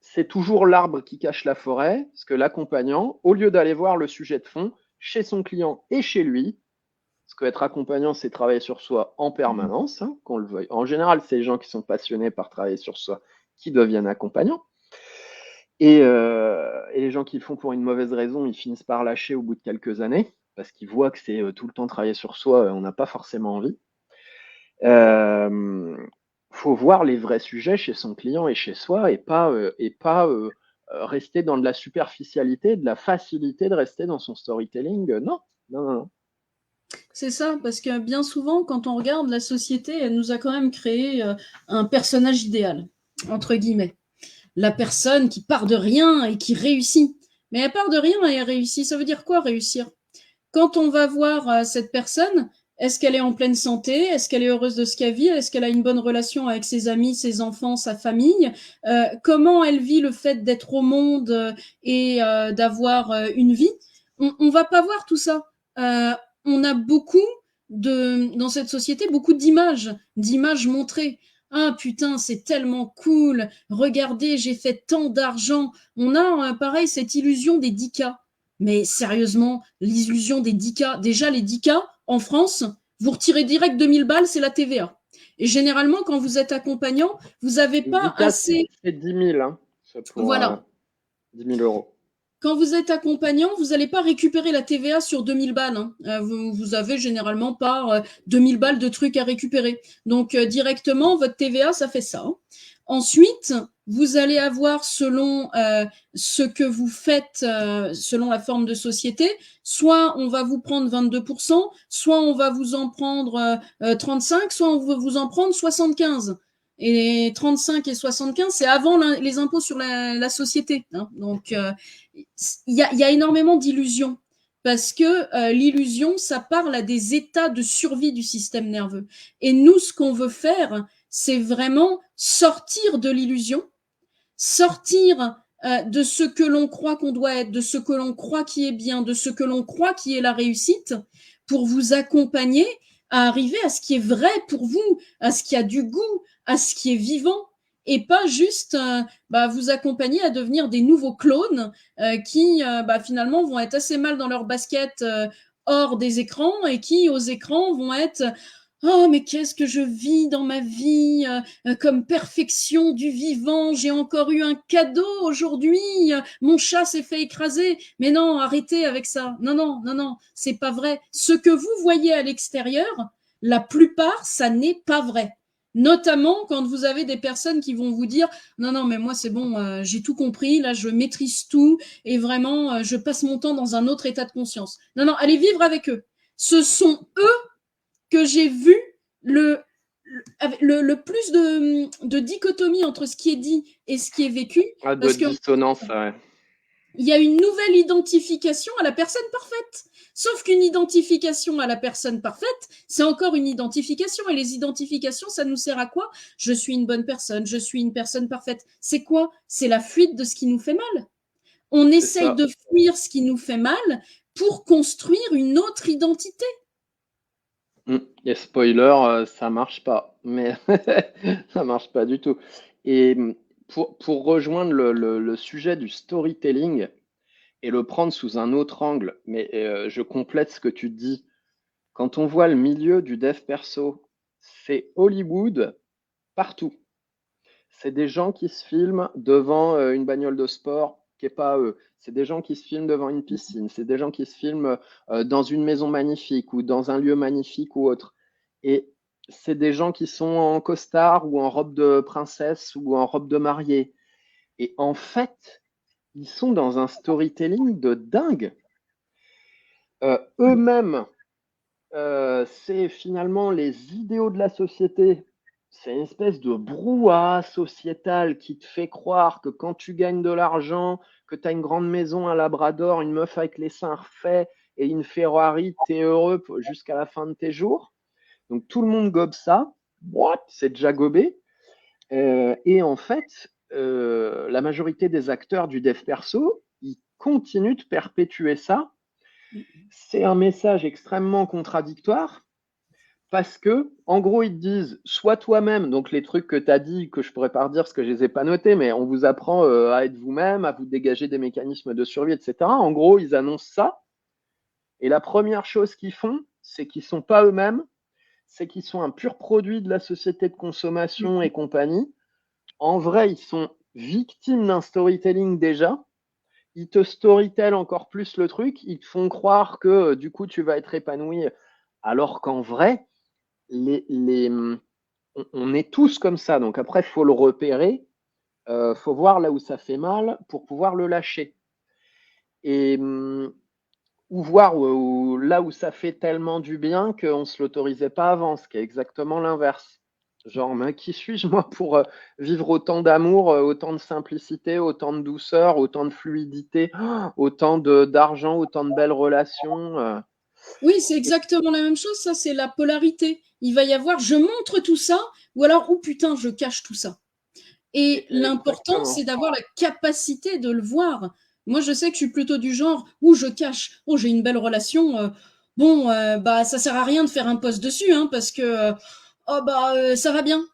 c'est toujours l'arbre qui cache la forêt, parce que l'accompagnant, au lieu d'aller voir le sujet de fond chez son client et chez lui, parce qu'être accompagnant, c'est travailler sur soi en permanence, hein, qu'on le veuille. En général, c'est les gens qui sont passionnés par travailler sur soi qui deviennent accompagnants. Et les gens qui le font pour une mauvaise raison, ils finissent par lâcher au bout de quelques années, parce qu'ils voient que c'est tout le temps travailler sur soi, on n'a pas forcément envie. Euh, faut voir les vrais sujets chez son client et chez soi et pas rester dans de la superficialité, de la facilité de rester dans son storytelling. Non, non, non, non. C'est ça, parce que bien souvent, quand on regarde la société, elle nous a quand même créé un personnage idéal. entre guillemets. La personne qui part de rien et qui réussit. Mais elle part de rien et elle réussit. Ça veut dire quoi réussir? Quand on va voir cette personne, est-ce qu'elle est en pleine santé? Est-ce qu'elle est heureuse de ce qu'elle vit? Est-ce qu'elle a une bonne relation avec ses amis, ses enfants, sa famille? Comment elle vit le fait d'être au monde et d'avoir une vie? On va pas voir tout ça. On a beaucoup dans cette société, beaucoup d'images montrées. Ah putain, c'est tellement cool. Regardez, j'ai fait tant d'argent. On a pareil cette illusion des 10K. Mais sérieusement, l'illusion des 10K, déjà les 10K en France, vous retirez direct 2000 balles, c'est la TVA. Et généralement, quand vous êtes accompagnant, vous n'avez Les pas 10K, assez. c'est 10 000, hein, c'est pour Voilà. 10 000 euros. Quand vous êtes accompagnant, vous n'allez pas récupérer la TVA sur 2000 balles. Hein. Vous avez généralement pas 2000 balles de trucs à récupérer. Donc directement, votre TVA, ça fait ça. Hein. Ensuite, vous allez avoir selon ce que vous faites, selon la forme de société, soit on va vous prendre 22%, soit on va vous en prendre 35, soit on va vous en prendre 75. Et 35 et 75, c'est avant les impôts sur la société. Hein. Donc, il y a énormément d'illusions parce que l'illusion, ça parle à des états de survie du système nerveux. Et nous, ce qu'on veut faire, c'est vraiment sortir de l'illusion, sortir de ce que l'on croit qu'on doit être, de ce que l'on croit qui est bien, de ce que l'on croit qui est la réussite, pour vous accompagner à arriver à ce qui est vrai pour vous, à ce qui a du goût, à ce qui est vivant, et pas juste vous accompagner à devenir des nouveaux clones qui finalement vont être assez mal dans leur basket hors des écrans et qui aux écrans vont être oh, mais qu'est-ce que je vis dans ma vie comme perfection du vivant. J'ai encore eu un cadeau aujourd'hui. Mon chat s'est fait écraser. Mais non, arrêtez avec ça. Non, non, non, non, c'est pas vrai. Ce que vous voyez à l'extérieur, la plupart, ça n'est pas vrai. Notamment quand vous avez des personnes qui vont vous dire non, non, mais moi c'est bon, j'ai tout compris, là je maîtrise tout et vraiment je passe mon temps dans un autre état de conscience. Non, non, allez vivre avec eux. Ce sont eux que j'ai vu le, le plus de dichotomie entre ce qui est dit et ce qui est vécu, Ah, de parce que dissonance, ouais. il y a une nouvelle identification à la personne parfaite. Sauf qu'une identification à la personne parfaite, c'est encore une identification. Et les identifications, ça nous sert à quoi? Je suis une bonne personne, je suis une personne parfaite. C'est quoi? C'est la fuite de ce qui nous fait mal. On C'est essaye ça. de fuir ce qui nous fait mal pour construire une autre identité. Et spoiler, ça marche pas. Mais ça marche pas du tout. Et pour rejoindre le sujet du storytelling et le prendre sous un autre angle, mais je complète ce que tu dis. Quand on voit le milieu du dev perso, c'est Hollywood partout. C'est des gens qui se filment devant une bagnole de sport qui est pas à eux. C'est des gens qui se filment devant une piscine. C'est des gens qui se filment dans une maison magnifique ou dans un lieu magnifique ou autre. Et c'est des gens qui sont en costard ou en robe de princesse ou en robe de mariée. Et en fait, ils sont dans un storytelling de dingue. Eux-mêmes, c'est finalement les idéaux de la société. C'est une espèce de brouhaha sociétal qui te fait croire que quand tu gagnes de l'argent, que tu as une grande maison, un Labrador, une meuf avec les seins refaits et une Ferrari, tu es heureux jusqu'à la fin de tes jours. Donc tout le monde gobe ça. What? C'est déjà gobé. Et en fait, la majorité des acteurs du dev perso, ils continuent de perpétuer ça. C'est un message extrêmement contradictoire parce que, en gros, ils te disent, sois toi-même, donc les trucs que tu as dit, que je pourrais pas redire parce que je les ai pas notés, mais on vous apprend à être vous-même, à vous dégager des mécanismes de survie, etc. En gros, ils annoncent ça. Et la première chose qu'ils font, c'est qu'ils sont pas eux-mêmes, c'est qu'ils sont un pur produit de la société de consommation et compagnie. En vrai, ils sont victimes d'un storytelling déjà. Ils te storytellent encore plus le truc. Ils te font croire que du coup, tu vas être épanoui. Alors qu'en vrai, on est tous comme ça. Donc après, il faut le repérer. Faut voir là où ça fait mal pour pouvoir le lâcher. Et ou voir là où ça fait tellement du bien qu'on ne se l'autorisait pas avant, ce qui est exactement l'inverse. Genre, mais qui suis-je, moi, pour vivre autant d'amour, autant de simplicité, autant de douceur, autant de fluidité, autant d'argent, autant de belles relations. Oui, c'est exactement la même chose. Ça, c'est la polarité. Il va y avoir, je montre tout ça, ou alors, oh putain, je cache tout ça. Et l'important, c'est Exactement. d'avoir la capacité de le voir. Moi, je sais que je suis plutôt du genre où je cache. Oh, j'ai une belle relation. Bon, bah, ça sert à rien de faire un post dessus, hein, parce que oh bah, ça va bien.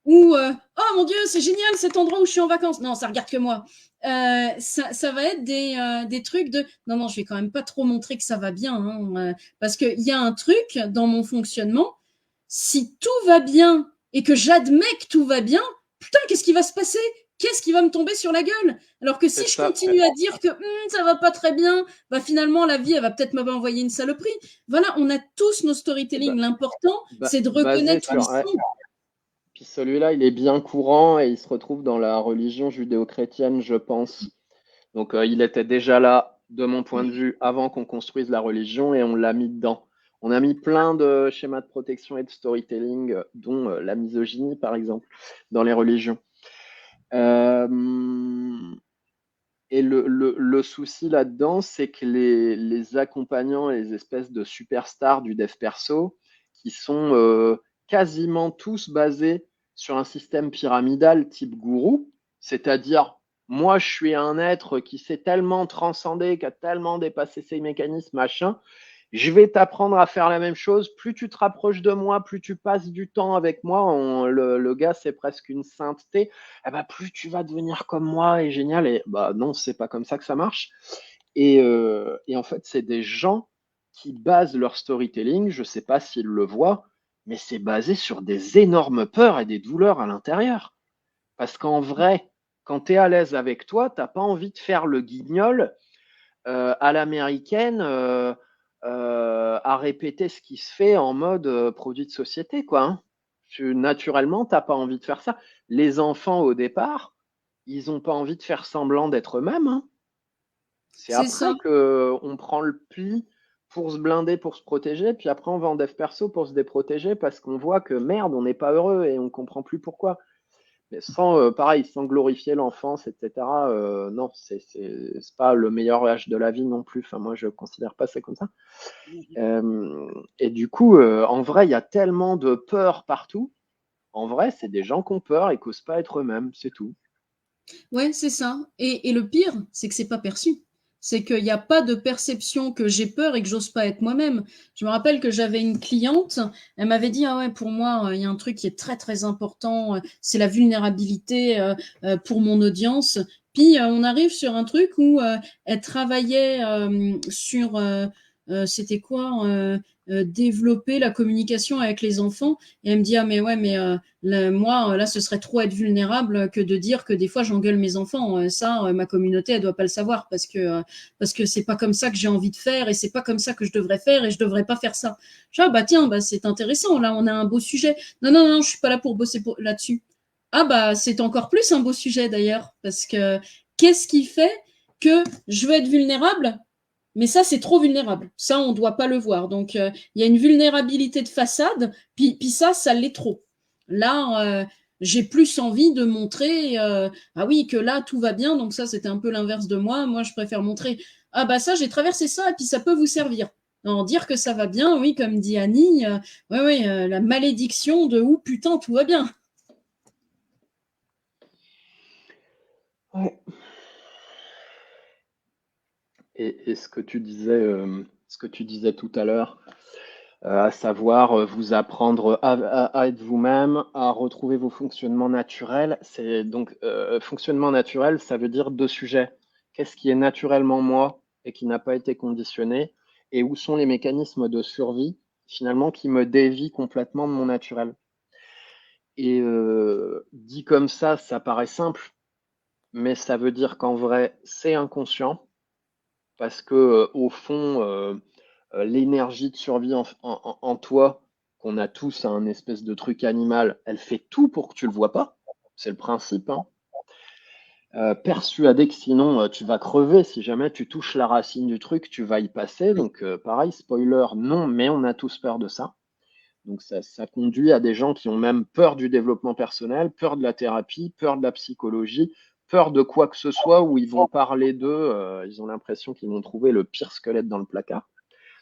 Ou oh mon Dieu, c'est génial cet endroit où je suis en vacances. Non, ça regarde que moi. Ça va être des trucs de non, non, je vais quand même pas trop montrer que ça va bien, hein, parce qu'il y a un truc dans mon fonctionnement. Si tout va bien et que j'admets que tout va bien, putain, qu'est-ce qui va se passer? Qu'est-ce qui va me tomber sur la gueule? Alors que C'est si je ça. continue à dire que ça va pas très bien, bah finalement la vie elle va peut-être m'envoyer une saloperie. Voilà, on a tous nos storytelling. L'important c'est de Basé reconnaître où ils sur. Ouais. sont. Puis celui-là, il est bien courant et il se retrouve dans la religion judéo-chrétienne, je pense. Donc il était déjà là, de mon point de vue, avant qu'on construise la religion et on l'a mis dedans. On a mis plein de schémas de protection et de storytelling, dont la misogynie, par exemple, dans les religions. Euh, et le souci là-dedans, c'est que les accompagnants et les espèces de superstars du dev perso, qui sont quasiment tous basés sur un système pyramidal type gourou, c'est-à-dire, moi, je suis un être qui s'est tellement transcendé, qui a tellement dépassé ses mécanismes, machin, je vais t'apprendre à faire la même chose. Plus tu te rapproches de moi, plus tu passes du temps avec moi. Le gars, c'est presque une sainteté. Eh ben, plus tu vas devenir comme moi et génial. Et bah non, c'est pas comme ça que ça marche. Et en fait, c'est des gens qui basent leur storytelling. Je sais pas s'ils le voient, mais c'est basé sur des énormes peurs et des douleurs à l'intérieur. Parce qu'en vrai, quand tu es à l'aise avec toi, t'as pas envie de faire le guignol à l'américaine à répéter ce qui se fait en mode produit de société, quoi. Hein. Naturellement, t'as pas envie de faire ça. Les enfants, au départ, ils ont pas envie de faire semblant d'être eux-mêmes. Hein. C'est C'est ça. après que on prend le pli pour se blinder, pour se protéger, puis après on va en dev perso pour se déprotéger parce qu'on voit que merde, on n'est pas heureux et on comprend plus pourquoi. Mais sans, pareil, sans glorifier l'enfance, etc. Non, c'est pas le meilleur âge de la vie non plus. Enfin, moi, je considère pas ça comme ça. Et du coup, en vrai, il y a tellement de peur partout. En vrai, c'est des gens qui ont peur et qui n'osent pas être eux-mêmes, c'est tout. Ouais, c'est ça. Et le pire, c'est que c'est pas perçu. C'est qu'il n'y a pas de perception que j'ai peur et que j'ose pas être moi-même. Je me rappelle que j'avais une cliente, elle m'avait dit, ah ouais, pour moi, il y a un truc qui est très très important, c'est la vulnérabilité pour mon audience. Puis on arrive sur un truc où elle travaillait sur, c'était quoi, développer la communication avec les enfants. Et elle me dit, ah mais ouais, mais moi, là, ce serait trop être vulnérable que de dire que des fois, j'engueule mes enfants. Ça, ma communauté, elle doit pas le savoir parce que c'est pas comme ça que j'ai envie de faire et c'est pas comme ça que je devrais faire et je devrais pas faire ça. Je dis, ah bah tiens, bah c'est intéressant. Là, on a un beau sujet. Non, non, non, je suis pas là pour bosser là-dessus. Ah bah c'est encore plus un beau sujet d'ailleurs parce que qu'est-ce qui fait que je veux être vulnérable mais ça, c'est trop vulnérable. Ça, on ne doit pas le voir. Donc, il y a une vulnérabilité de façade, puis ça l'est trop. Là, j'ai plus envie de montrer, ah oui, que là, tout va bien. Donc ça, c'était un peu l'inverse de moi. Moi, je préfère montrer, ah bah ça, j'ai traversé ça, et puis ça peut vous servir. Non, dire que ça va bien, oui, comme dit Annie, ouais, ouais, la malédiction de ou putain, tout va bien. Ouais. Et ce que tu disais tout à l'heure, à savoir vous apprendre à être vous-même, à retrouver vos fonctionnements naturels. C'est donc fonctionnement naturel, ça veut dire deux sujets. Qu'est-ce qui est naturellement moi et qui n'a pas été conditionné, et où sont les mécanismes de survie finalement qui me dévient complètement de mon naturel. Et dit comme ça paraît simple, mais ça veut dire qu'en vrai, c'est inconscient parce que au fond, l'énergie de survie en toi, qu'on a tous un espèce de truc animal, elle fait tout pour que tu le vois pas. C'est le principe, hein. Persuadé que sinon tu vas crever si jamais tu touches la racine du truc, tu vas y passer. Donc pareil, spoiler, non, mais on a tous peur de ça. Donc ça conduit à des gens qui ont même peur du développement personnel, peur de la thérapie, peur de la psychologie, peur de quoi que ce soit, où ils vont parler d'eux, ils ont l'impression qu'ils vont trouver le pire squelette dans le placard.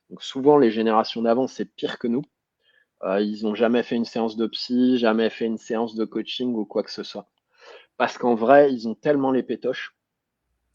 Donc souvent, les générations d'avant, c'est pire que nous. Ils n'ont jamais fait une séance de psy, jamais fait une séance de coaching ou quoi que ce soit. Parce qu'en vrai, ils ont tellement les pétoches.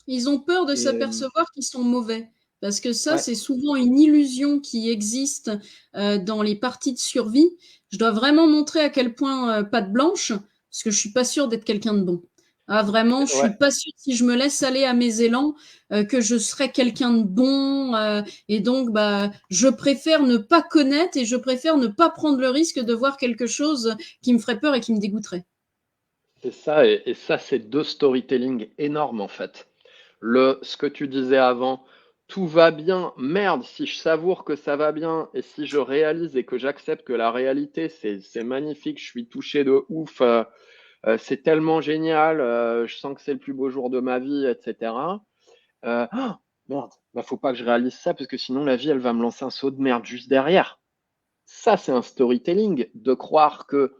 Ils ont peur de Et s'apercevoir qu'ils sont mauvais. Parce que ça, ouais, c'est souvent une illusion qui existe dans les parties de survie. Je dois vraiment montrer à quel point patte blanche, parce que je suis pas sûre d'être quelqu'un de bon. Ah, vraiment, je ouais, suis pas sûre si je me laisse aller à mes élans que je serai quelqu'un de bon. Et donc, bah, je préfère ne pas connaître et je préfère ne pas prendre le risque de voir quelque chose qui me ferait peur et qui me dégoûterait. c'est ça. Et ça, c'est deux storytelling énormes en fait. Ce que tu disais avant, tout va bien, merde, si je savoure que ça va bien et si je réalise et que j'accepte que la réalité, c'est magnifique, je suis touché de ouf, c'est tellement génial, je sens que c'est le plus beau jour de ma vie, etc. Ah, merde, bah faut pas que je réalise ça parce que sinon la vie, elle va me lancer un saut de merde juste derrière. Ça, c'est un storytelling, de croire que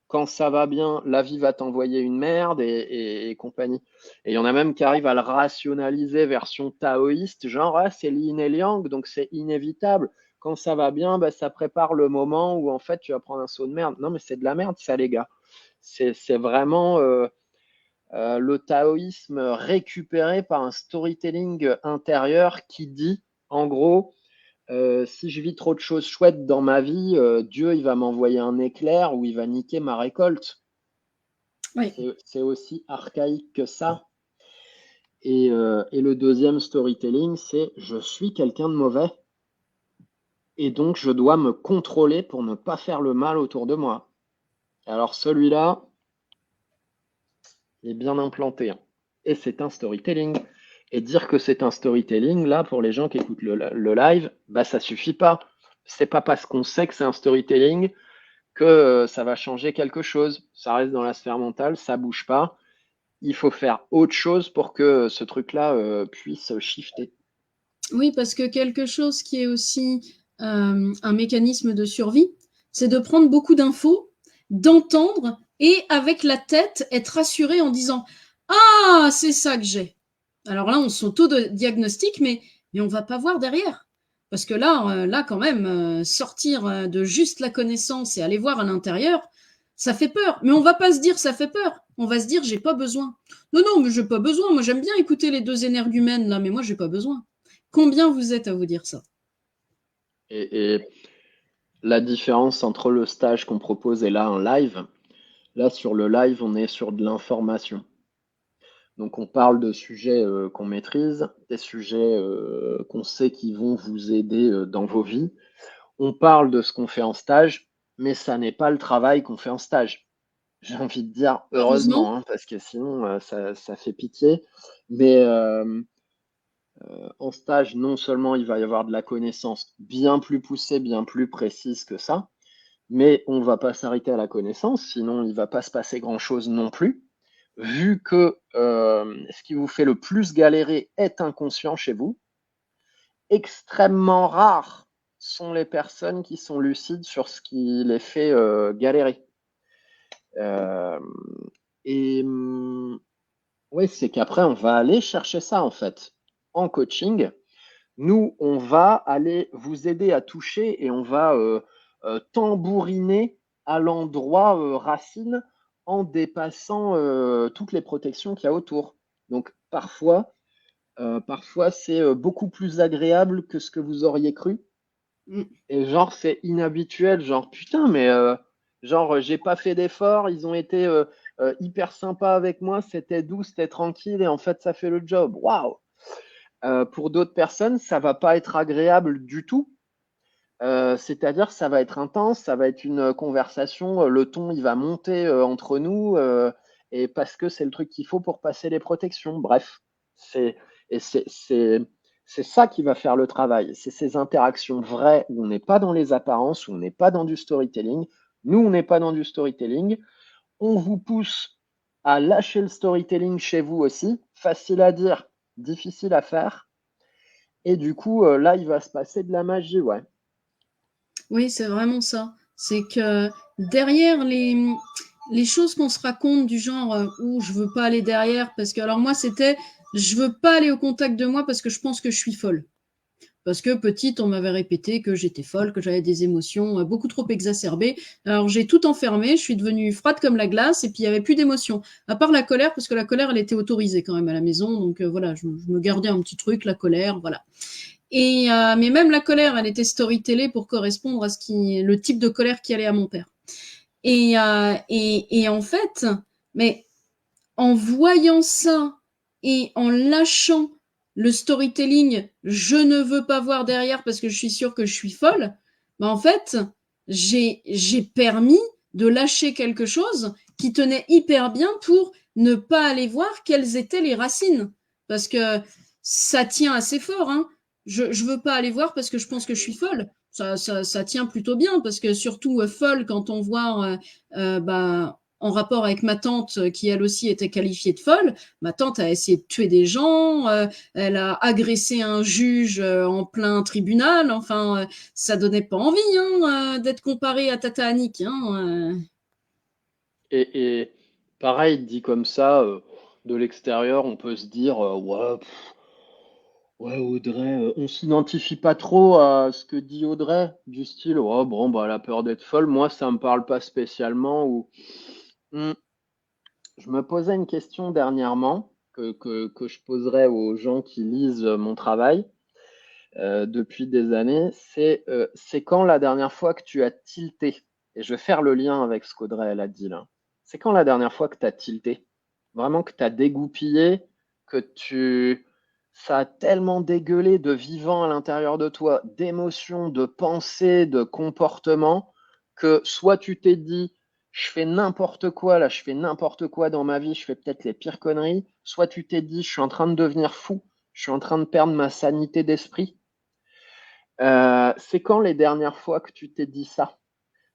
quand ça va bien, la vie va t'envoyer une merde et compagnie. Et il y en a même qui arrivent à le rationaliser version taoïste, genre ah, c'est l'yin et le yang, donc c'est inévitable. Quand ça va bien, bah, ça prépare le moment où en fait tu vas prendre un saut de merde. Non, mais c'est de la merde, ça, les gars. C'est vraiment le taoïsme récupéré par un storytelling intérieur qui dit, en gros, si je vis trop de choses chouettes dans ma vie, Dieu, il va m'envoyer un éclair ou il va niquer ma récolte. Oui. C'est aussi archaïque que ça. Et le deuxième storytelling, c'est je suis quelqu'un de mauvais et donc je dois me contrôler pour ne pas faire le mal autour de moi. Alors celui-là est bien implanté, hein. Et c'est un storytelling. Et dire que c'est un storytelling, là, pour les gens qui écoutent le live, bah ça suffit pas. C'est pas parce qu'on sait que c'est un storytelling que ça va changer quelque chose. Ça reste dans la sphère mentale, ça bouge pas. Il faut faire autre chose pour que ce truc-là puisse shifter. Oui, parce que quelque chose qui est aussi un mécanisme de survie, c'est de prendre beaucoup d'infos, d'entendre et avec la tête être rassuré en disant ah, c'est ça que j'ai. Alors là, on s'auto-diagnostique, mais on va pas voir derrière. Parce que là quand même, sortir de juste la connaissance et aller voir à l'intérieur, ça fait peur. Mais on va pas se dire ça fait peur. On va se dire j'ai pas besoin. Non, non, mais j'ai pas besoin. Moi, j'aime bien écouter les deux énergumènes là, mais moi, j'ai pas besoin. Combien vous êtes à vous dire ça? Et la différence entre le stage qu'on propose et là, un live, là, sur le live, on est sur de l'information. Donc, on parle de sujets qu'on maîtrise, des sujets qu'on sait qui vont vous aider dans vos vies. On parle de ce qu'on fait en stage, mais ça n'est pas le travail qu'on fait en stage. J'ai envie de dire Heureusement. heureusement, hein, parce que sinon ça fait pitié. Mais en stage, non seulement il va y avoir de la connaissance bien plus poussée, bien plus précise que ça, mais on ne va pas s'arrêter à la connaissance, sinon il ne va pas se passer grand-chose non plus, vu que ce qui vous fait le plus galérer est inconscient chez vous. Extrêmement rares sont les personnes qui sont lucides sur ce qui les fait galérer. Euh, et oui, c'est qu'après, on va aller chercher ça, en fait. En coaching, nous, on va aller vous aider à toucher et on va tambouriner à l'endroit racine en dépassant toutes les protections qu'il y a autour. Donc, parfois c'est beaucoup plus agréable que ce que vous auriez cru. Mm. Et genre, c'est inhabituel. Genre, putain, mais j'ai pas fait d'effort. Ils ont été hyper sympas avec moi. C'était doux, c'était tranquille. Et en fait, ça fait le job. Waouh! Pour d'autres personnes, ça va pas être agréable du tout. C'est-à-dire, ça va être intense, ça va être une conversation. Le ton, il va monter entre nous. Et parce que c'est le truc qu'il faut pour passer les protections. Bref, c'est, et c'est ça qui va faire le travail. C'est ces interactions vraies où on n'est pas dans les apparences, où on n'est pas dans du storytelling. Nous, on n'est pas dans du storytelling. On vous pousse à lâcher le storytelling chez vous aussi. Facile à dire, difficile à faire. Et du coup, là, il va se passer de la magie, ouais. Oui, c'est vraiment ça. C'est que derrière les choses qu'on se raconte du genre où je veux pas aller derrière parce que alors moi c'était je veux pas aller au contact de moi parce que je pense que je suis folle. Parce que petite, on m'avait répété que j'étais folle, que j'avais des émotions beaucoup trop exacerbées. Alors j'ai tout enfermé, je suis devenue froide comme la glace et puis il n'y avait plus d'émotions. À part la colère, parce que la colère, elle était autorisée quand même à la maison. Donc voilà, je me gardais un petit truc, la colère, voilà. Et mais même la colère, elle était storytellée pour correspondre à le type de colère qui allait à mon père. Et en fait, mais en voyant ça et en lâchant le storytelling, je ne veux pas voir derrière parce que je suis sûre que je suis folle, bah en fait, j'ai permis de lâcher quelque chose qui tenait hyper bien pour ne pas aller voir quelles étaient les racines. Parce que ça tient assez fort, hein. Je veux pas aller voir parce que je pense que je suis folle. Ça tient plutôt bien parce que surtout folle quand on voit bah, en rapport avec ma tante qui elle aussi était qualifiée de folle. Ma tante a essayé de tuer des gens, elle a agressé un juge en plein tribunal. Enfin, ça donnait pas envie d'être comparée à Tata Annick. Et pareil, dit comme ça, de l'extérieur, on peut se dire, ouais, ouais, Audrey, on s'identifie pas trop à ce que dit Audrey, du style, oh, bon, bah, elle a peur d'être folle. Moi, ça me parle pas spécialement. Ou Hmm, je me posais une question dernièrement que je poserais aux gens qui lisent mon travail depuis des années. C'est quand la dernière fois que tu as tilté? Et je vais faire le lien avec ce qu'Audrey elle a dit là. C'est quand la dernière fois que tu as tilté? Vraiment que tu as dégoupillé, que tu ça a tellement dégueulé de vivant à l'intérieur de toi, d'émotions, de pensées, de comportements, que soit tu t'es dit, je fais n'importe quoi là, je fais n'importe quoi dans ma vie, je fais peut-être les pires conneries, soit tu t'es dit, je suis en train de devenir fou, je suis en train de perdre ma sanité d'esprit. C'est quand les dernières fois que tu t'es dit ça?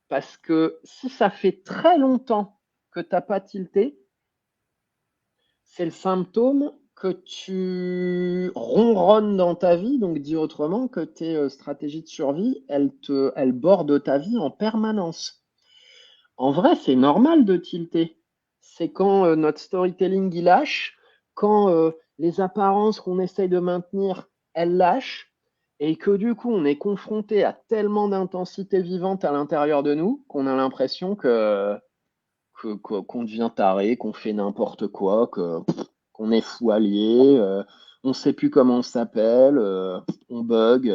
Parce que si ça fait très longtemps que tu n'as pas tilté, c'est le symptôme que tu ronronnes dans ta vie, donc dit autrement que tes stratégies de survie, elles bordent ta vie en permanence. En vrai, c'est normal de tilter. C'est quand notre storytelling il lâche, quand les apparences qu'on essaye de maintenir, elles lâchent, et que du coup, on est confronté à tellement d'intensité vivante à l'intérieur de nous qu'on a l'impression qu'on devient taré, qu'on fait n'importe quoi, qu'on est fou allié, on ne sait plus comment on s'appelle, on bug,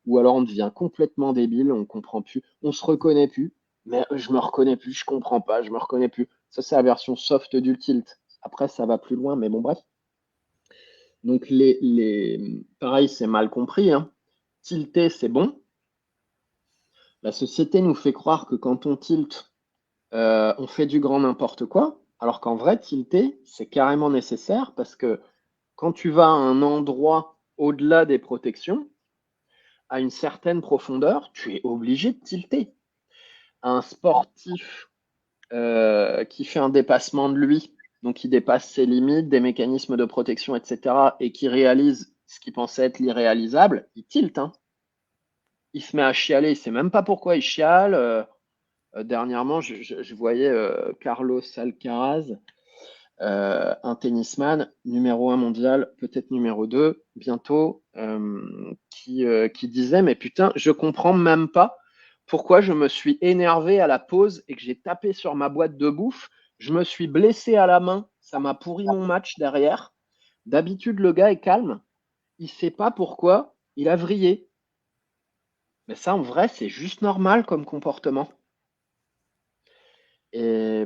ou alors on devient complètement débile, on comprend plus, on se reconnaît plus, mais je me reconnais plus, je comprends pas, je me reconnais plus. Ça, c'est la version soft du tilt. Après, ça va plus loin, mais bon, bref. Donc, pareil, c'est mal compris, hein. Tilter, c'est bon. La société nous fait croire que quand on tilte, on fait du grand n'importe quoi, alors qu'en vrai, tilter, c'est carrément nécessaire parce que quand tu vas à un endroit au-delà des protections, à une certaine profondeur, tu es obligé de tilter. Un sportif qui fait un dépassement de lui, donc qui dépasse ses limites, des mécanismes de protection, etc., et qui réalise ce qu'il pensait être l'irréalisable, il tilte, hein. Il se met à chialer, il ne sait même pas pourquoi il chiale. Dernièrement, je voyais Carlos Alcaraz, un tennisman numéro 1 mondial, peut-être numéro 2 bientôt, qui disait, mais putain, je comprends même pas pourquoi je me suis énervé à la pause et que j'ai tapé sur ma boîte de bouffe. Je me suis blessé à la main, ça m'a pourri mon match derrière. D'habitude, le gars est calme, il sait pas pourquoi, il a vrillé. Mais ça, en vrai, c'est juste normal comme comportement. Et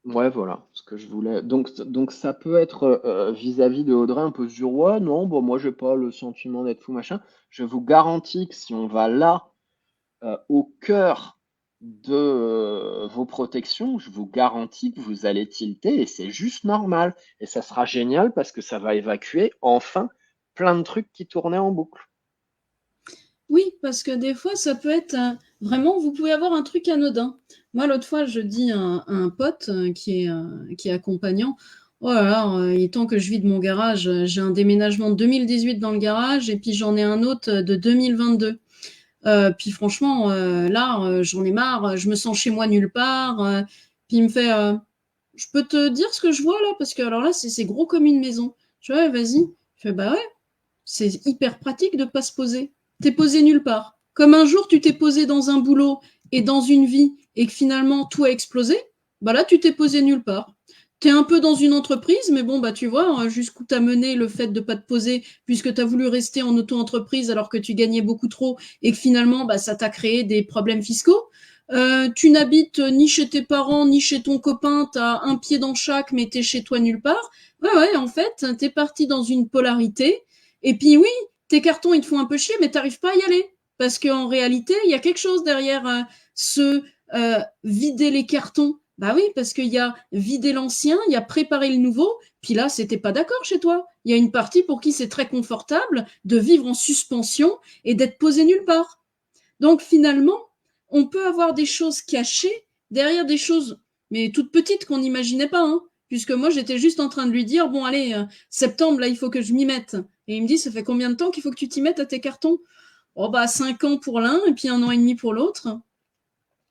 ouais, voilà ce que je voulais. Donc ça peut être vis-à-vis de Audrey, un peu se dire, ouais, non, bon, moi, j'ai pas le sentiment d'être fou, machin. Je vous garantis que si on va là, au cœur de vos protections, je vous garantis que vous allez tilter et c'est juste normal. Et ça sera génial parce que ça va évacuer enfin plein de trucs qui tournaient en boucle. Oui, parce que des fois, ça peut être vraiment, vous pouvez avoir un truc anodin. Moi, l'autre fois, je dis à un pote qui est accompagnant, oh là là, il est temps que je vide mon garage. J'ai un déménagement de 2018 dans le garage et puis j'en ai un autre de 2022. Puis franchement, là, j'en ai marre, je me sens chez moi nulle part. Puis il me fait, je peux te dire ce que je vois là, parce que alors là, c'est gros comme une maison. Je fais, ouais, vas-y. Je fais, bah ouais, c'est hyper pratique de pas se poser. T'es posé nulle part. Comme un jour, tu t'es posé dans un boulot et dans une vie et que finalement tout a explosé, bah là, tu t'es posé nulle part. T'es un peu dans une entreprise, mais bon, bah tu vois, jusqu'où t'as mené le fait de pas te poser, puisque t'as voulu rester en auto-entreprise alors que tu gagnais beaucoup trop et que finalement, bah ça t'a créé des problèmes fiscaux. Tu n'habites ni chez tes parents ni chez ton copain, t'as un pied dans chaque, mais t'es chez toi nulle part. Ouais, en fait, t'es parti dans une polarité. Et puis oui, tes cartons, ils te font un peu chier, mais t'arrives pas à y aller. Parce qu'en réalité, il y a quelque chose derrière ce vider les cartons. Bah oui, parce qu'il y a vider l'ancien, il y a préparer le nouveau. Puis là, c'était pas d'accord chez toi. Il y a une partie pour qui c'est très confortable de vivre en suspension et d'être posé nulle part. Donc finalement, on peut avoir des choses cachées derrière des choses, mais toutes petites qu'on n'imaginait pas. Hein. Puisque moi, j'étais juste en train de lui dire, bon, allez, septembre, là, il faut que je m'y mette. Et il me dit, ça fait combien de temps qu'il faut que tu t'y mettes à tes cartons? Oh, bah, 5 ans pour l'un et puis 1 an et demi pour l'autre.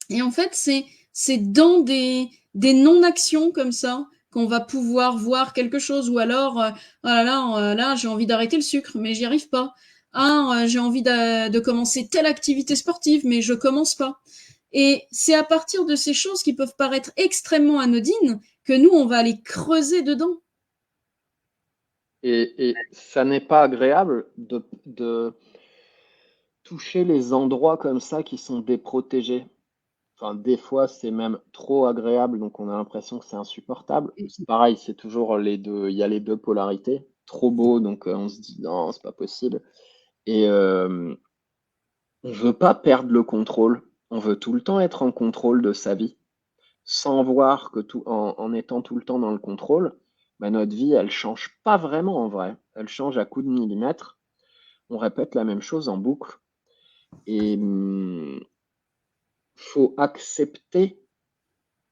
Et en fait, c'est dans des non-actions comme ça qu'on va pouvoir voir quelque chose. Ou alors, oh là là, là j'ai envie d'arrêter le sucre, mais j'y arrive pas. Ah, j'ai envie de commencer telle activité sportive, mais je commence pas. Et c'est à partir de ces choses qui peuvent paraître extrêmement anodines que nous, on va aller creuser dedans. Et ça n'est pas agréable de toucher les endroits comme ça qui sont déprotégés. Enfin, des fois, c'est même trop agréable, donc on a l'impression que c'est insupportable. C'est pareil, c'est toujours les deux, il y a les deux polarités. Trop beau, donc on se dit non, c'est pas possible. Et on veut pas perdre le contrôle. On veut tout le temps être en contrôle de sa vie, sans voir que en étant tout le temps dans le contrôle, bah, notre vie, elle change pas vraiment en vrai. Elle change à coups de millimètres. On répète la même chose en boucle. Et faut accepter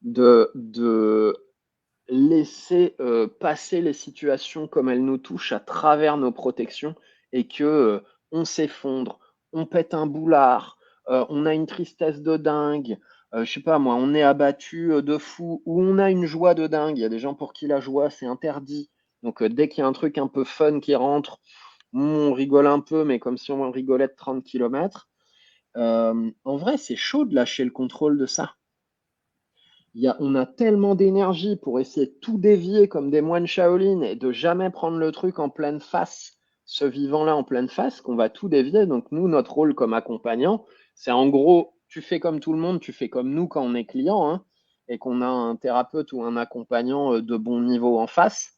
de laisser passer les situations comme elles nous touchent à travers nos protections et que on s'effondre, on pète un boulard, on a une tristesse de dingue, je sais pas moi, on est abattu de fou ou on a une joie de dingue. Il y a des gens pour qui la joie c'est interdit. Donc dès qu'il y a un truc un peu fun qui rentre, on rigole un peu, mais comme si on rigolait de 30 km. En vrai, c'est chaud de lâcher le contrôle de ça. On a tellement d'énergie pour essayer de tout dévier comme des moines Shaolin et de jamais prendre le truc en pleine face, ce vivant-là en pleine face, qu'on va tout dévier. Donc nous, notre rôle comme accompagnant, c'est en gros, tu fais comme tout le monde, tu fais comme nous quand on est client, hein, et qu'on a un thérapeute ou un accompagnant de bon niveau en face.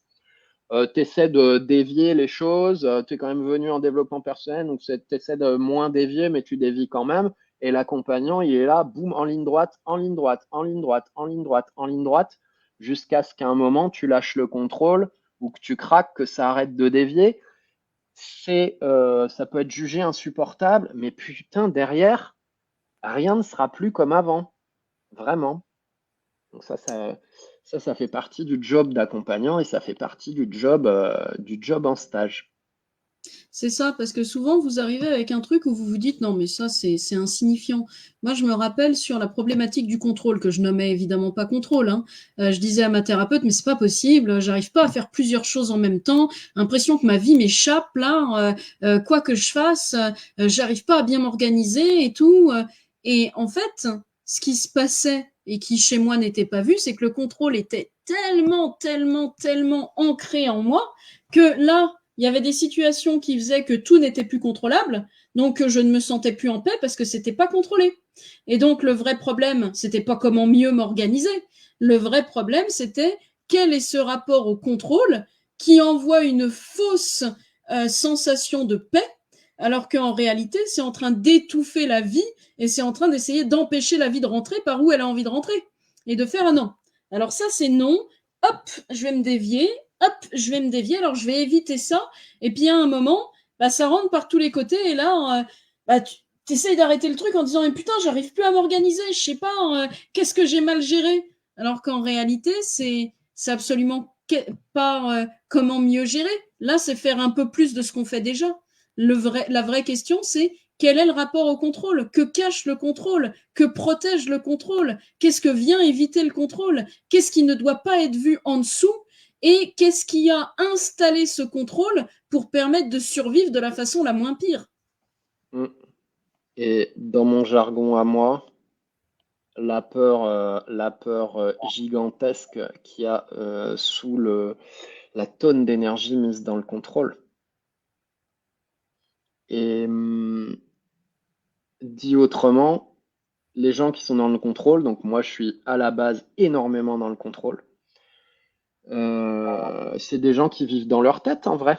Tu essaies de dévier les choses, tu es quand même venu en développement personnel, donc tu essaies de moins dévier, mais tu dévies quand même. Et l'accompagnant, il est là, boum, en ligne droite, en ligne droite, en ligne droite, en ligne droite, en ligne droite, jusqu'à ce qu'à un moment, tu lâches le contrôle ou que tu craques, que ça arrête de dévier. Ça peut être jugé insupportable, mais putain, derrière, rien ne sera plus comme avant. Vraiment. Donc ça fait partie du job d'accompagnant et ça fait partie du job en stage. C'est ça, parce que souvent vous arrivez avec un truc où vous vous dites non mais ça c'est insignifiant. Moi je me rappelle sur la problématique du contrôle que je nommais évidemment pas contrôle. Hein. Je disais à ma thérapeute mais c'est pas possible, j'arrive pas à faire plusieurs choses en même temps. Impression que ma vie m'échappe là, quoi que je fasse, j'arrive pas à bien m'organiser et tout. Et en fait, ce qui se passait et qui chez moi n'était pas vu, c'est que le contrôle était tellement ancré en moi que là il y avait des situations qui faisaient que tout n'était plus contrôlable, donc je ne me sentais plus en paix parce que c'était pas contrôlé. Et donc le vrai problème, c'était pas comment mieux m'organiser. Le vrai problème, c'était quel est ce rapport au contrôle qui envoie une fausse sensation de paix, alors qu'en réalité, c'est en train d'étouffer la vie et c'est en train d'essayer d'empêcher la vie de rentrer par où elle a envie de rentrer et de faire un non. Alors ça, c'est non. Hop, je vais me dévier hop, je vais me dévier, alors je vais éviter ça. Et puis à un moment, bah, ça rentre par tous les côtés. Et là, bah, tu essayes d'arrêter le truc en disant, mais putain, j'arrive plus à m'organiser, je sais pas, qu'est-ce que j'ai mal géré. Alors qu'en réalité, c'est absolument pas comment mieux gérer. Là, c'est faire un peu plus de ce qu'on fait déjà. La vraie question, c'est quel est le rapport au contrôle? Que cache le contrôle? Que protège le contrôle? Qu'est-ce que vient éviter le contrôle? Qu'est-ce qui ne doit pas être vu en dessous? Et qu'est-ce qui a installé ce contrôle pour permettre de survivre de la façon la moins pire? Mm. Et dans mon jargon à moi, la peur gigantesque qu'il y a sous la tonne d'énergie mise dans le contrôle. Et dit autrement, les gens qui sont dans le contrôle, donc moi je suis à la base énormément dans le contrôle, c'est des gens qui vivent dans leur tête en vrai.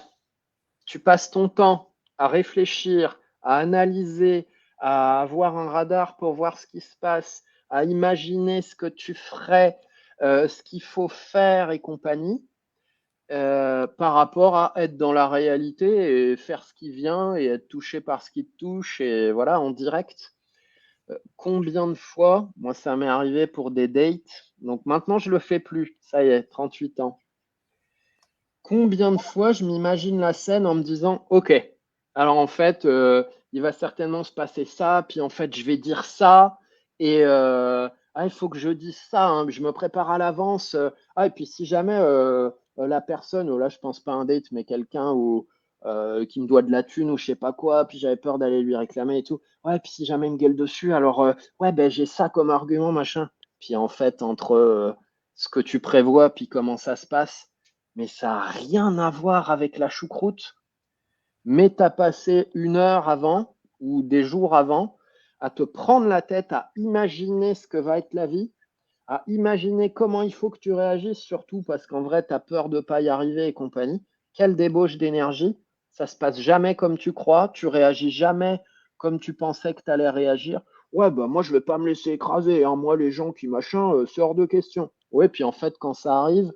Tu passes ton temps à réfléchir, à analyser, à avoir un radar pour voir ce qui se passe, à imaginer ce que tu ferais, ce qu'il faut faire et compagnie, par rapport à être dans la réalité et faire ce qui vient et être touché par ce qui te touche et voilà, en direct. Combien de fois, moi ça m'est arrivé pour des dates, donc maintenant je le fais plus, ça y est, 38 ans. Combien de fois je m'imagine la scène en me disant, ok, alors en fait, il va certainement se passer ça, puis en fait, je vais dire ça, et ah, il faut que je dise ça, hein, je me prépare à l'avance. Ah, et puis si jamais la personne, là, je pense pas à un date, mais quelqu'un qui me doit de la thune ou je sais pas quoi, puis j'avais peur d'aller lui réclamer et tout. Ouais, puis si jamais il me gueule dessus, alors ouais, ben j'ai ça comme argument, machin. Puis en fait, entre ce que tu prévois, puis comment ça se passe, mais ça n'a rien à voir avec la choucroute. Mais tu as passé une heure avant ou des jours avant à te prendre la tête, à imaginer ce que va être la vie, à imaginer comment il faut que tu réagisses, surtout parce qu'en vrai, tu as peur de ne pas y arriver et compagnie. Quelle débauche d'énergie. Ça se passe jamais comme tu crois, tu réagis jamais comme tu pensais que tu allais réagir. Ouais, bah moi, je vais pas me laisser écraser, hein. Moi, les gens qui machin, c'est hors de question. Ouais, puis en fait, quand ça arrive,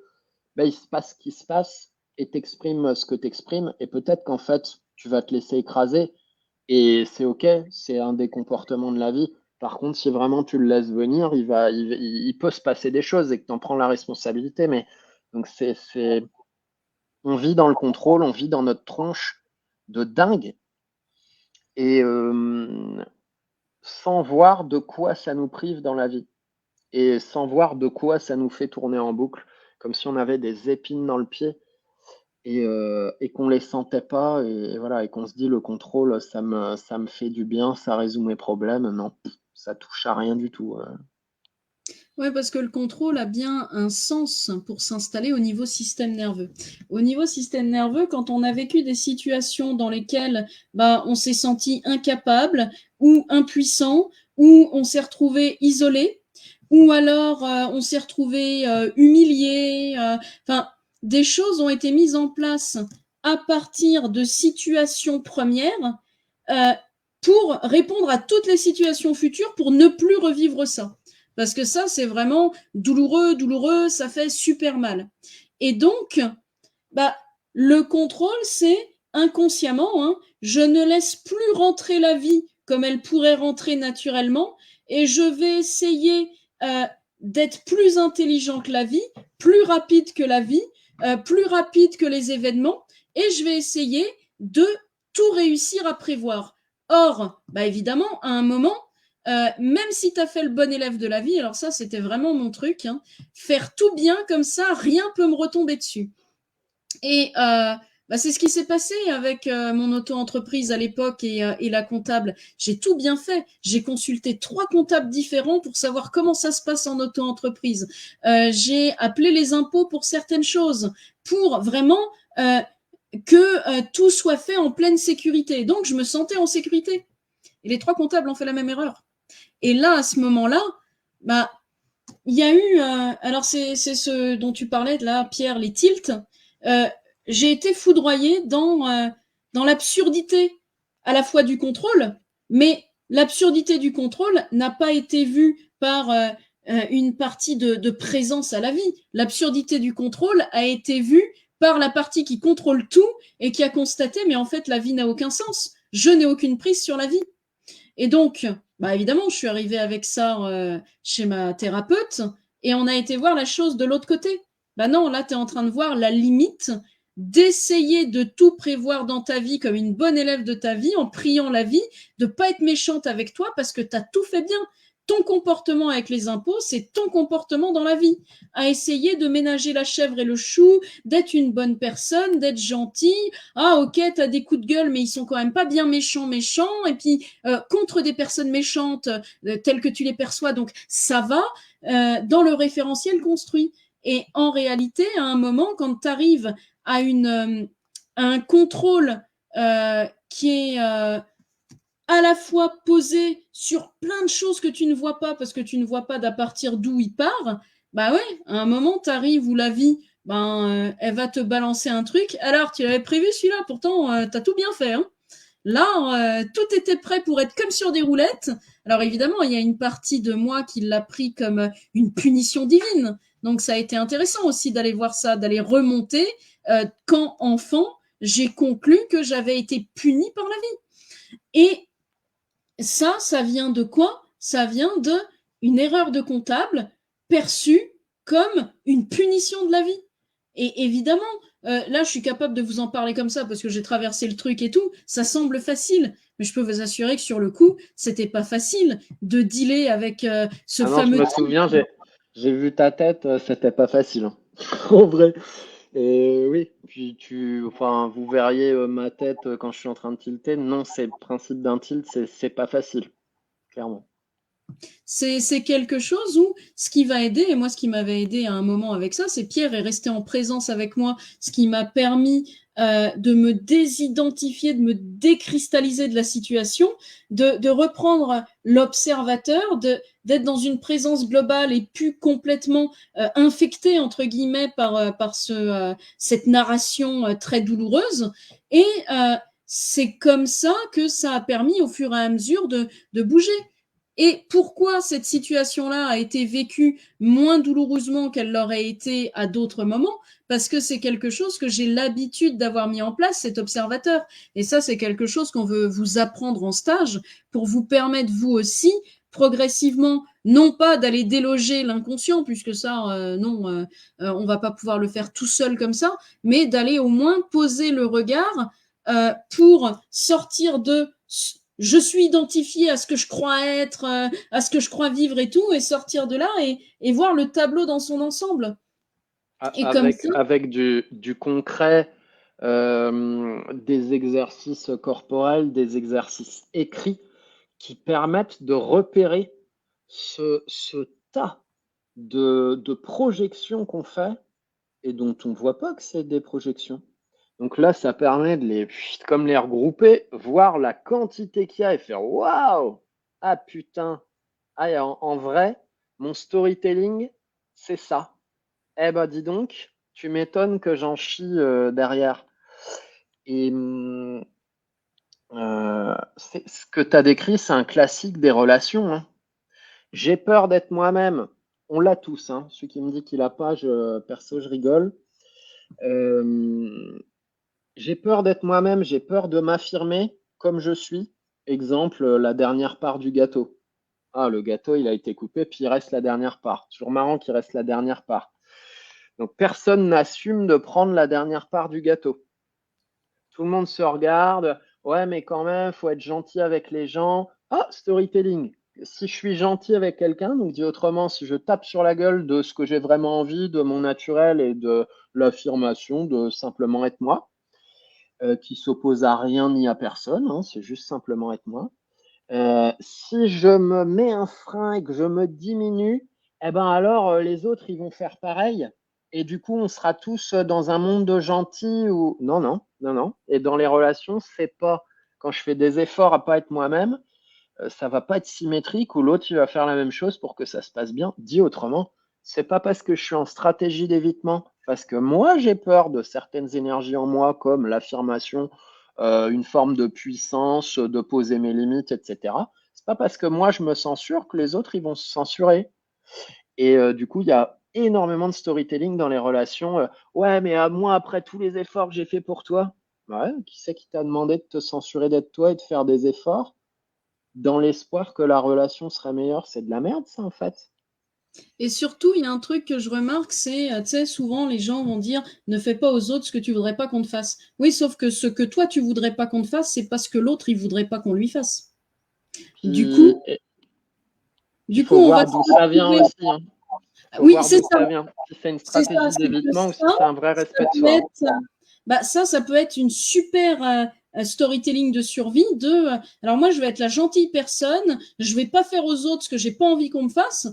ben, il se passe ce qui se passe et t'exprimes ce que t'exprimes. Et peut-être qu'en fait, tu vas te laisser écraser et c'est OK, c'est un des comportements de la vie. Par contre, si vraiment tu le laisses venir, il peut se passer des choses et que tu en prends la responsabilité. Mais donc, on vit dans le contrôle, on vit dans notre tranche de dingue et sans voir de quoi ça nous prive dans la vie et sans voir de quoi ça nous fait tourner en boucle, comme si on avait des épines dans le pied et qu'on les sentait pas et voilà et qu'on se dit le contrôle ça me fait du bien, ça résout mes problèmes. Non, ça touche à rien du tout. Ouais, parce que le contrôle a bien un sens pour s'installer au niveau système nerveux. Au niveau système nerveux, quand on a vécu des situations dans lesquelles bah, on s'est senti incapable ou impuissant, ou on s'est retrouvé isolé, ou alors on s'est retrouvé humilié, enfin, des choses ont été mises en place à partir de situations premières euh, pour répondre à toutes les situations futures pour ne plus revivre ça. Parce que ça, c'est vraiment douloureux, douloureux, ça fait super mal. Et donc, bah, le contrôle, c'est inconsciemment, hein, je ne laisse plus rentrer la vie comme elle pourrait rentrer naturellement, et je vais essayer d'être plus intelligent que la vie, plus rapide que la vie, plus rapide que les événements, et je vais essayer de tout réussir à prévoir. Or, bah évidemment, à un moment, même si tu as fait le bon élève de la vie, alors ça, c'était vraiment mon truc, hein, faire tout bien comme ça, rien peut me retomber dessus. Et bah, c'est ce qui s'est passé avec mon auto-entreprise à l'époque et la comptable. J'ai tout bien fait. J'ai consulté 3 comptables différents pour savoir comment ça se passe en auto-entreprise. J'ai appelé les impôts pour certaines choses, pour vraiment que tout soit fait en pleine sécurité. Donc, je me sentais en sécurité. Et les 3 comptables ont fait la même erreur. Et là, à ce moment-là, bah, il y a eu, alors c'est ce dont tu parlais là, Pierre, les tilts. Euh, j'ai été foudroyée dans l'absurdité à la fois du contrôle, mais l'absurdité du contrôle n'a pas été vue par une partie de présence à la vie. L'absurdité du contrôle a été vue par la partie qui contrôle tout et qui a constaté, mais en fait, la vie n'a aucun sens. Je n'ai aucune prise sur la vie. Et donc, bah évidemment, je suis arrivée avec ça chez ma thérapeute et on a été voir la chose de l'autre côté. Bah non, là, tu es en train de voir la limite d'essayer de tout prévoir dans ta vie comme une bonne élève de ta vie, en priant la vie, de pas être méchante avec toi parce que tu as tout fait bien. Ton comportement avec les impôts, c'est ton comportement dans la vie. À essayer de ménager la chèvre et le chou, d'être une bonne personne, d'être gentil. Ah ok, t'as des coups de gueule, mais ils sont quand même pas bien méchants. Et puis contre des personnes méchantes telles que tu les perçois, donc ça va dans le référentiel construit. Et en réalité, à un moment, quand tu arrives à un contrôle qui est à la fois posé sur plein de choses que tu ne vois pas parce que tu ne vois pas d'à partir d'où il part, bah ouais, à un moment, tu arrives où la vie, elle va te balancer un truc. Alors, tu l'avais prévu celui-là, pourtant, tu as tout bien fait. Hein. Là, tout était prêt pour être comme sur des roulettes. Alors évidemment, il y a une partie de moi qui l'a pris comme une punition divine. Donc ça a été intéressant aussi d'aller voir ça, d'aller remonter quand enfant, j'ai conclu que j'avais été puni par la vie. Et ça vient de quoi? Ça vient de une erreur de comptable perçue comme une punition de la vie. Et évidemment, là, je suis capable de vous en parler comme ça parce que j'ai traversé le truc et tout. Ça semble facile, mais je peux vous assurer que sur le coup, c'était pas facile de dealer avec ce Ah non, je fameux me type. souviens, j'ai vu ta tête, c'était pas facile, hein. En vrai. Et oui, puis enfin, vous verriez ma tête quand je suis en train de tilter. Non, c'est le principe d'un tilt, c'est pas facile, clairement. C'est quelque chose où ce qui va aider, et moi ce qui m'avait aidé à un moment avec ça, c'est Pierre est resté en présence avec moi, ce qui m'a permis de me désidentifier, de me décristalliser de la situation, de reprendre l'observateur, d'être dans une présence globale et plus complètement infecté entre guillemets par cette narration très douloureuse. Et c'est comme ça que ça a permis au fur et à mesure de bouger. Et pourquoi cette situation-là a été vécue moins douloureusement qu'elle l'aurait été à d'autres moments? Parce que c'est quelque chose que j'ai l'habitude d'avoir mis en place, cet observateur. Et ça, c'est quelque chose qu'on veut vous apprendre en stage pour vous permettre, vous aussi, progressivement, non pas d'aller déloger l'inconscient, puisque ça, non, on va pas pouvoir le faire tout seul comme ça, mais d'aller au moins poser le regard pour sortir de je suis identifié à ce que je crois être, à ce que je crois vivre et tout, et sortir de là et voir le tableau dans son ensemble. Et comme ça, Avec du concret, des exercices corporels, des exercices écrits qui permettent de repérer ce tas de projections qu'on fait et dont on ne voit pas que c'est des projections. Donc là, ça permet de comme les regrouper, voir la quantité qu'il y a et faire waouh! Ah putain! Ah, et en vrai, mon storytelling, c'est ça. Eh ben, dis donc, tu m'étonnes que j'en chie derrière. Et ce que tu as décrit, c'est un classique des relations, hein. J'ai peur d'être moi-même. On l'a tous, hein. Celui qui me dit qu'il a pas, perso, je rigole. Euh, j'ai peur d'être moi-même, j'ai peur de m'affirmer comme je suis. Exemple, la dernière part du gâteau. Ah, le gâteau, il a été coupé, puis il reste la dernière part. Toujours marrant qu'il reste la dernière part. Donc, personne n'assume de prendre la dernière part du gâteau. Tout le monde se regarde. Ouais, mais quand même, faut être gentil avec les gens. Ah, storytelling. Si je suis gentil avec quelqu'un, donc dit autrement, si je tape sur la gueule de ce que j'ai vraiment envie, de mon naturel et de l'affirmation de simplement être moi, qui s'oppose à rien ni à personne, hein, c'est juste simplement être moi. Si je me mets un frein et que je me diminue, eh ben alors les autres ils vont faire pareil. Et du coup, on sera tous dans un monde de gentils ou non, non, non, non. Et dans les relations, c'est pas quand je fais des efforts à pas être moi-même, ça va pas être symétrique ou l'autre il va faire la même chose pour que ça se passe bien. Dit autrement, c'est pas parce que je suis en stratégie d'évitement, parce que moi j'ai peur de certaines énergies en moi comme l'affirmation, une forme de puissance, de poser mes limites, etc. C'est pas parce que moi je me censure que les autres ils vont se censurer. Et du coup, il y a énormément de storytelling dans les relations. Ouais, mais moi, après tous les efforts que j'ai fait pour toi, ouais, qui c'est qui t'a demandé de te censurer d'être toi et de faire des efforts dans l'espoir que la relation serait meilleure? C'est de la merde, ça, en fait. Et surtout, il y a un truc que je remarque, c'est, tu sais, souvent les gens vont dire ne fais pas aux autres ce que tu voudrais pas qu'on te fasse. Oui, sauf que ce que toi tu voudrais pas qu'on te fasse, c'est parce que l'autre il voudrait pas qu'on lui fasse. Du Puis, coup, il du coup, faut on va voir se d'où ça vient retrouver. aussi, hein. Faut Oui, voir c'est d'où ça. ça vient. Si c'est une C'est ça, stratégie c'est que d'évitement ou si ça, c'est un vrai ça respect de peut soi, hein. être, bah ça peut être une super storytelling de survie de, alors moi, je vais être la gentille personne, je vais pas faire aux autres ce que j'ai pas envie qu'on me fasse.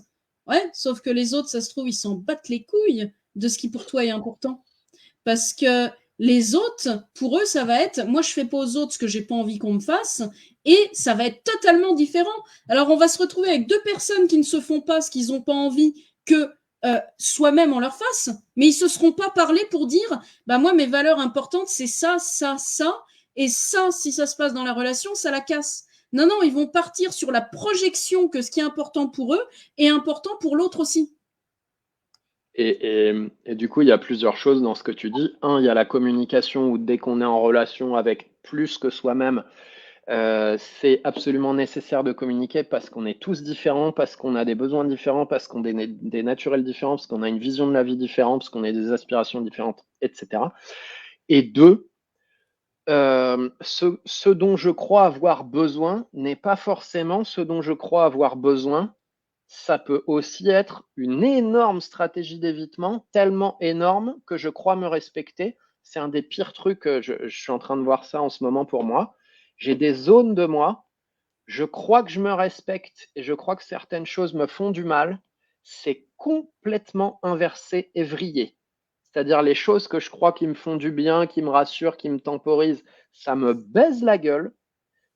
Ouais, sauf que les autres, ça se trouve, ils s'en battent les couilles de ce qui pour toi est important. Parce que les autres, pour eux, ça va être, moi, je fais pas aux autres ce que j'ai pas envie qu'on me fasse, et ça va être totalement différent. Alors, on va se retrouver avec deux personnes qui ne se font pas ce qu'ils ont pas envie que soi-même on leur fasse, mais ils se seront pas parlé pour dire, bah moi, mes valeurs importantes, c'est ça, ça, ça, et ça, si ça se passe dans la relation, ça la casse. Non, non, ils vont partir sur la projection que ce qui est important pour eux est important pour l'autre aussi. Et du coup, il y a plusieurs choses dans ce que tu dis. Un, il y a la communication où dès qu'on est en relation avec plus que soi-même, c'est absolument nécessaire de communiquer parce qu'on est tous différents, parce qu'on a des besoins différents, parce qu'on est des naturels différents, parce qu'on a une vision de la vie différente, parce qu'on a des aspirations différentes, etc. Et deux, ce dont je crois avoir besoin n'est pas forcément ce dont je crois avoir besoin. Ça peut aussi être une énorme stratégie d'évitement, tellement énorme que je crois me respecter. C'est un des pires trucs, je suis en train de voir ça en ce moment pour moi. J'ai des zones de moi, je crois que je me respecte et je crois que certaines choses me font du mal. C'est complètement inversé et vrillé. C'est-à-dire les choses que je crois qui me font du bien, qui me rassurent, qui me temporisent, ça me baise la gueule,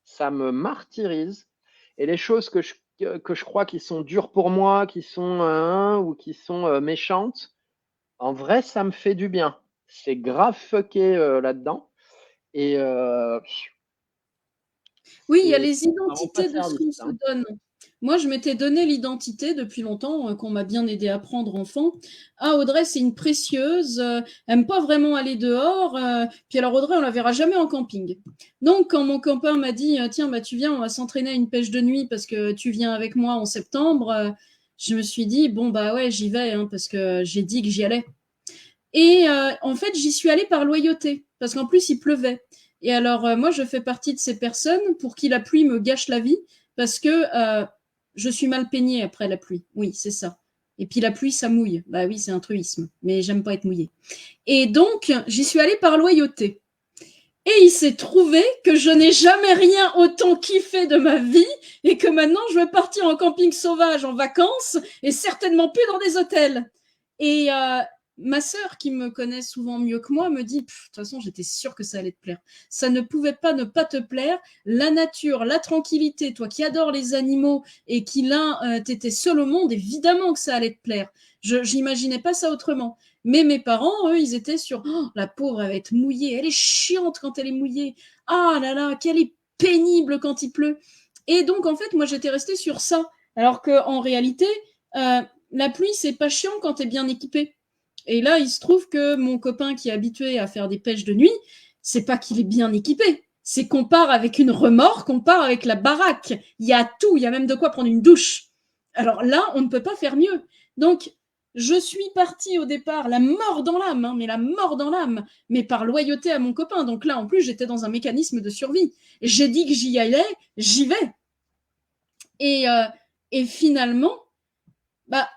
ça me martyrise. Et les choses que je crois qui sont dures pour moi, qui sont ou qui sont méchantes, en vrai, ça me fait du bien. C'est grave fucké là-dedans. Et Oui, il y a c'est les vraiment pas identités de ce service, qu'on ça, se hein. donne. Moi, je m'étais donné l'identité depuis longtemps, qu'on m'a bien aidé à prendre enfant. Ah, Audrey, c'est une précieuse, aime pas vraiment aller dehors. Puis alors, Audrey, on la verra jamais en camping. Donc, quand mon copain m'a dit, tiens, bah, tu viens, on va s'entraîner à une pêche de nuit parce que tu viens avec moi en septembre, je me suis dit, bon, bah ouais, j'y vais, hein, parce que j'ai dit que j'y allais. Et en fait, j'y suis allée par loyauté, parce qu'en plus, il pleuvait. Et alors, moi, je fais partie de ces personnes pour qui la pluie me gâche la vie, parce que je suis mal peignée après la pluie. Oui, c'est ça. Et puis la pluie, ça mouille. Bah oui, c'est un truisme, mais j'aime pas être mouillée. Et donc, j'y suis allée par loyauté. Et il s'est trouvé que je n'ai jamais rien autant kiffé de ma vie et que maintenant je veux partir en camping sauvage en vacances et certainement plus dans des hôtels. Et ma sœur, qui me connaît souvent mieux que moi, me dit, de toute façon, j'étais sûre que ça allait te plaire. Ça ne pouvait pas ne pas te plaire. La nature, la tranquillité, toi qui adores les animaux et qui là, t'étais seul au monde, évidemment que ça allait te plaire. Je n'imaginais pas ça autrement. Mais mes parents, eux, ils étaient sur oh, la pauvre, elle va être mouillée. Elle est chiante quand elle est mouillée. Ah là là, qu'elle est pénible quand il pleut. Et donc, en fait, moi, j'étais restée sur ça. Alors qu'en réalité, la pluie, c'est pas chiant quand t'es bien équipé. Et là, il se trouve que mon copain qui est habitué à faire des pêches de nuit, c'est pas qu'il est bien équipé. C'est qu'on part avec une remorque, on part avec la baraque. Il y a tout, il y a même de quoi prendre une douche. Alors là, on ne peut pas faire mieux. Donc, je suis partie au départ, la mort dans l'âme, hein, mais la mort dans l'âme, mais par loyauté à mon copain. Donc là, en plus, j'étais dans un mécanisme de survie. J'ai dit que j'y allais, j'y vais. Et, euh, et finalement, bah,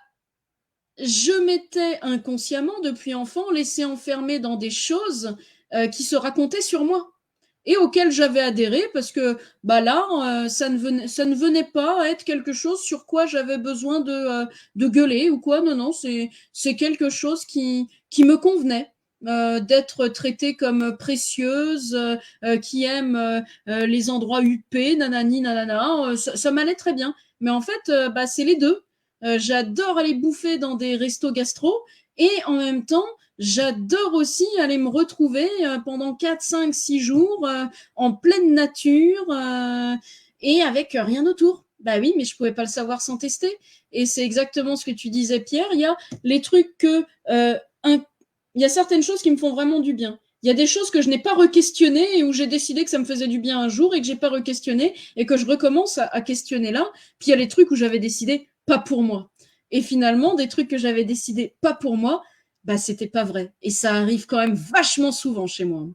je m'étais inconsciemment, depuis enfant, laissé enfermer dans des choses qui se racontaient sur moi et auxquelles j'avais adhéré parce que bah là, ça ne venait pas à être quelque chose sur quoi j'avais besoin de gueuler ou quoi. Non, non, c'est quelque chose qui me convenait. D'être traitée comme précieuse, qui aime les endroits huppés, nanani, nanana, ça m'allait très bien. Mais en fait, bah, c'est les deux. J'adore aller bouffer dans des restos gastro et en même temps, j'adore aussi aller me retrouver pendant 4, 5, 6 jours en pleine nature et avec rien autour. Bah oui, mais je pouvais pas le savoir sans tester. Et c'est exactement ce que tu disais, Pierre. Il y a les trucs que... il y a certaines choses qui me font vraiment du bien. Il y a des choses que je n'ai pas re-questionnées et où j'ai décidé que ça me faisait du bien un jour et que j'ai pas re-questionné et que je recommence à questionner là. Puis il y a les trucs où j'avais décidé pas pour moi. Et finalement, des trucs que j'avais décidé pas pour moi, bah, c'était pas vrai. Et ça arrive quand même vachement souvent chez moi.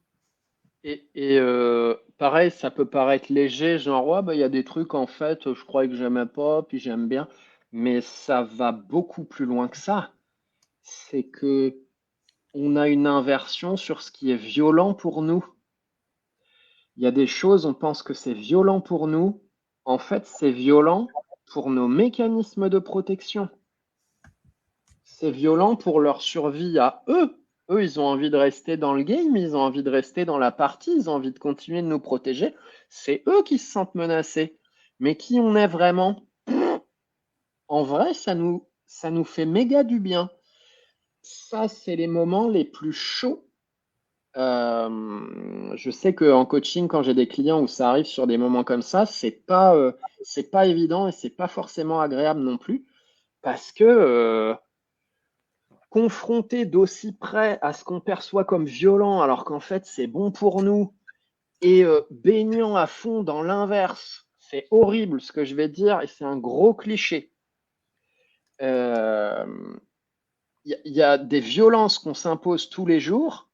Pareil, ça peut paraître léger, genre, ouais, bah, il y a des trucs, en fait, je croyais que j'aimais pas, puis j'aime bien. Mais ça va beaucoup plus loin que ça. C'est que on a une inversion sur ce qui est violent pour nous. Il y a des choses, on pense que c'est violent pour nous. En fait, c'est violent pour nos mécanismes de protection. C'est violent pour leur survie à eux. Eux, ils ont envie de rester dans le game, ils ont envie de rester dans la partie, ils ont envie de continuer de nous protéger. C'est eux qui se sentent menacés. Mais qui on est vraiment? En vrai, ça nous fait méga du bien. Ça, c'est les moments les plus chauds. Je sais qu'en coaching, quand j'ai des clients où ça arrive sur des moments comme ça, c'est pas évident et c'est pas forcément agréable non plus parce que confronté d'aussi près à ce qu'on perçoit comme violent alors qu'en fait c'est bon pour nous et baignant à fond dans l'inverse, c'est horrible ce que je vais dire et c'est un gros cliché. Y a des violences qu'on s'impose tous les jours.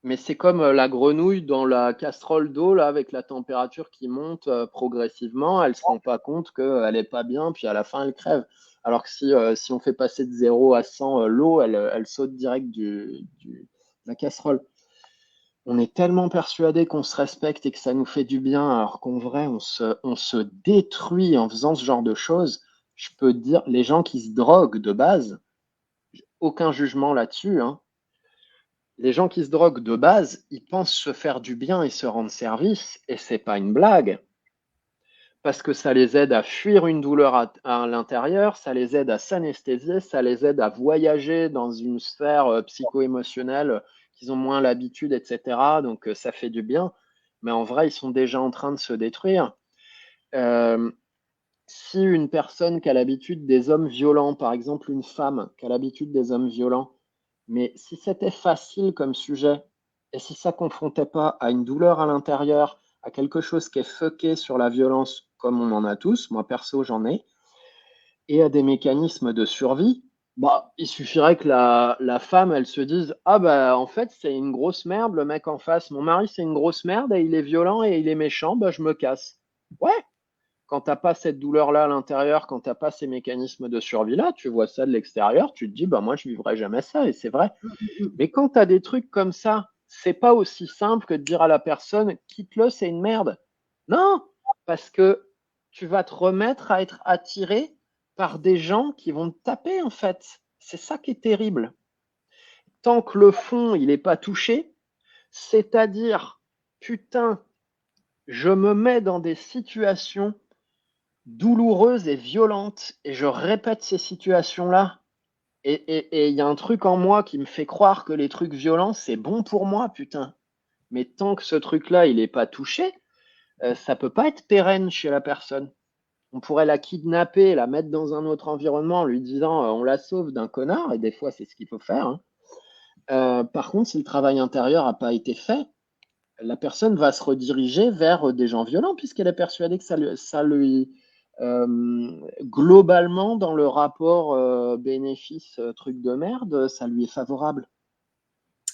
Mais c'est comme la grenouille dans la casserole d'eau, là, avec la température qui monte progressivement. Elle ne se rend pas compte qu'elle n'est pas bien, puis à la fin, elle crève. Alors que si on fait passer de 0 à 100 l'eau, elle saute direct de la casserole. On est tellement persuadé qu'on se respecte et que ça nous fait du bien, alors qu'en vrai, on se détruit en faisant ce genre de choses. Je peux te dire, les gens qui se droguent de base, aucun jugement là-dessus, hein. Les gens qui se droguent de base, ils pensent se faire du bien et se rendre service, et c'est pas une blague, parce que ça les aide à fuir une douleur à l'intérieur, ça les aide à s'anesthésier, ça les aide à voyager dans une sphère psycho-émotionnelle qu'ils ont moins l'habitude, etc. Donc ça fait du bien, mais en vrai, ils sont déjà en train de se détruire. Euh, Si une personne qui a l'habitude des hommes violents, par exemple une femme qui a l'habitude des hommes violents, mais si c'était facile comme sujet, et si ça confrontait pas à une douleur à l'intérieur, à quelque chose qui est fucké sur la violence, comme on en a tous, moi perso j'en ai, et à des mécanismes de survie, bah, il suffirait que la femme, elle se dise, ah bah en fait c'est une grosse merde, le mec en face, mon mari c'est une grosse merde et il est violent et il est méchant, bah je me casse. Ouais, quand tu n'as pas cette douleur-là à l'intérieur, quand tu n'as pas ces mécanismes de survie-là, tu vois ça de l'extérieur, tu te dis, bah moi, je ne vivrai jamais ça, et c'est vrai. Mais quand tu as des trucs comme ça, c'est pas aussi simple que de dire à la personne, quitte-le, c'est une merde. Non, parce que tu vas te remettre à être attiré par des gens qui vont te taper, en fait. C'est ça qui est terrible. Tant que le fond, il n'est pas touché, c'est-à-dire, putain, je me mets dans des situations douloureuse et violente et je répète ces situations-là. Et il y a un truc en moi qui me fait croire que les trucs violents, c'est bon pour moi, putain. Mais tant que ce truc-là, il n'est pas touché, ça peut pas être pérenne chez la personne. On pourrait la kidnapper, la mettre dans un autre environnement en lui disant on la sauve d'un connard, et des fois c'est ce qu'il faut faire, hein. Par contre, si le travail intérieur n'a pas été fait, la personne va se rediriger vers des gens violents puisqu'elle est persuadée que ça lui globalement, dans le rapport bénéfice truc de merde, ça lui est favorable.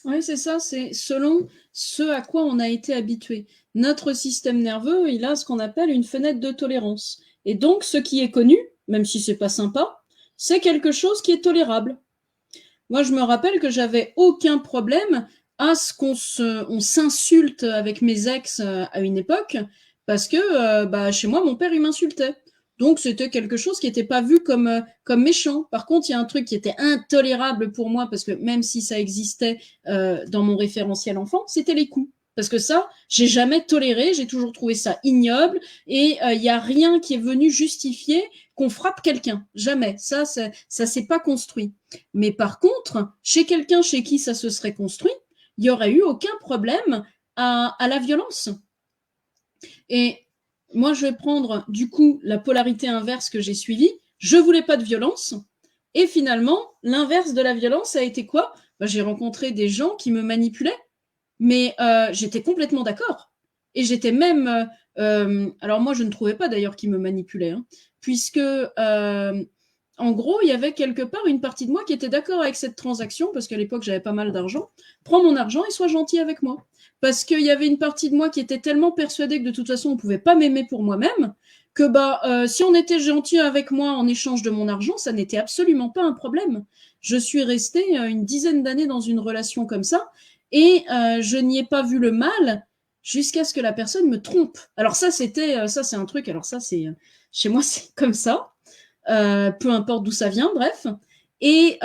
Oui, c'est ça, c'est selon ce à quoi on a été habitué. Notre système nerveux, il a ce qu'on appelle une fenêtre de tolérance. Et donc, ce qui est connu, même si c'est pas sympa, c'est quelque chose qui est tolérable. Moi, je me rappelle que j'avais aucun problème à ce on s'insulte avec mes ex à une époque, parce que bah, chez moi, mon père, il m'insultait. Donc, c'était quelque chose qui n'était pas vu comme méchant. Par contre, il y a un truc qui était intolérable pour moi, parce que même si ça existait dans mon référentiel enfant, c'était les coups. Parce que ça, j'ai jamais toléré, j'ai toujours trouvé ça ignoble, et il n'y a rien qui est venu justifier qu'on frappe quelqu'un. Jamais. Ça s'est pas construit. Mais par contre, chez quelqu'un chez qui ça se serait construit, il n'y aurait eu aucun problème à la violence. Et moi, je vais prendre du coup la polarité inverse que j'ai suivie. Je voulais pas de violence. Et finalement, l'inverse de la violence a été quoi? J'ai rencontré des gens qui me manipulaient, mais j'étais complètement d'accord. Et j'étais même... alors moi, je ne trouvais pas d'ailleurs qu'ils me manipulaient, hein, puisque en gros, il y avait quelque part une partie de moi qui était d'accord avec cette transaction, parce qu'à l'époque, j'avais pas mal d'argent. Prends mon argent et sois gentil avec moi. Parce qu'il y avait une partie de moi qui était tellement persuadée que de toute façon, on ne pouvait pas m'aimer pour moi-même, que si on était gentil avec moi en échange de mon argent, ça n'était absolument pas un problème. Je suis restée une dizaine d'années dans une relation comme ça, et je n'y ai pas vu le mal jusqu'à ce que la personne me trompe. Alors ça, ça c'est un truc, alors ça c'est, chez moi c'est comme ça, peu importe d'où ça vient, bref. Et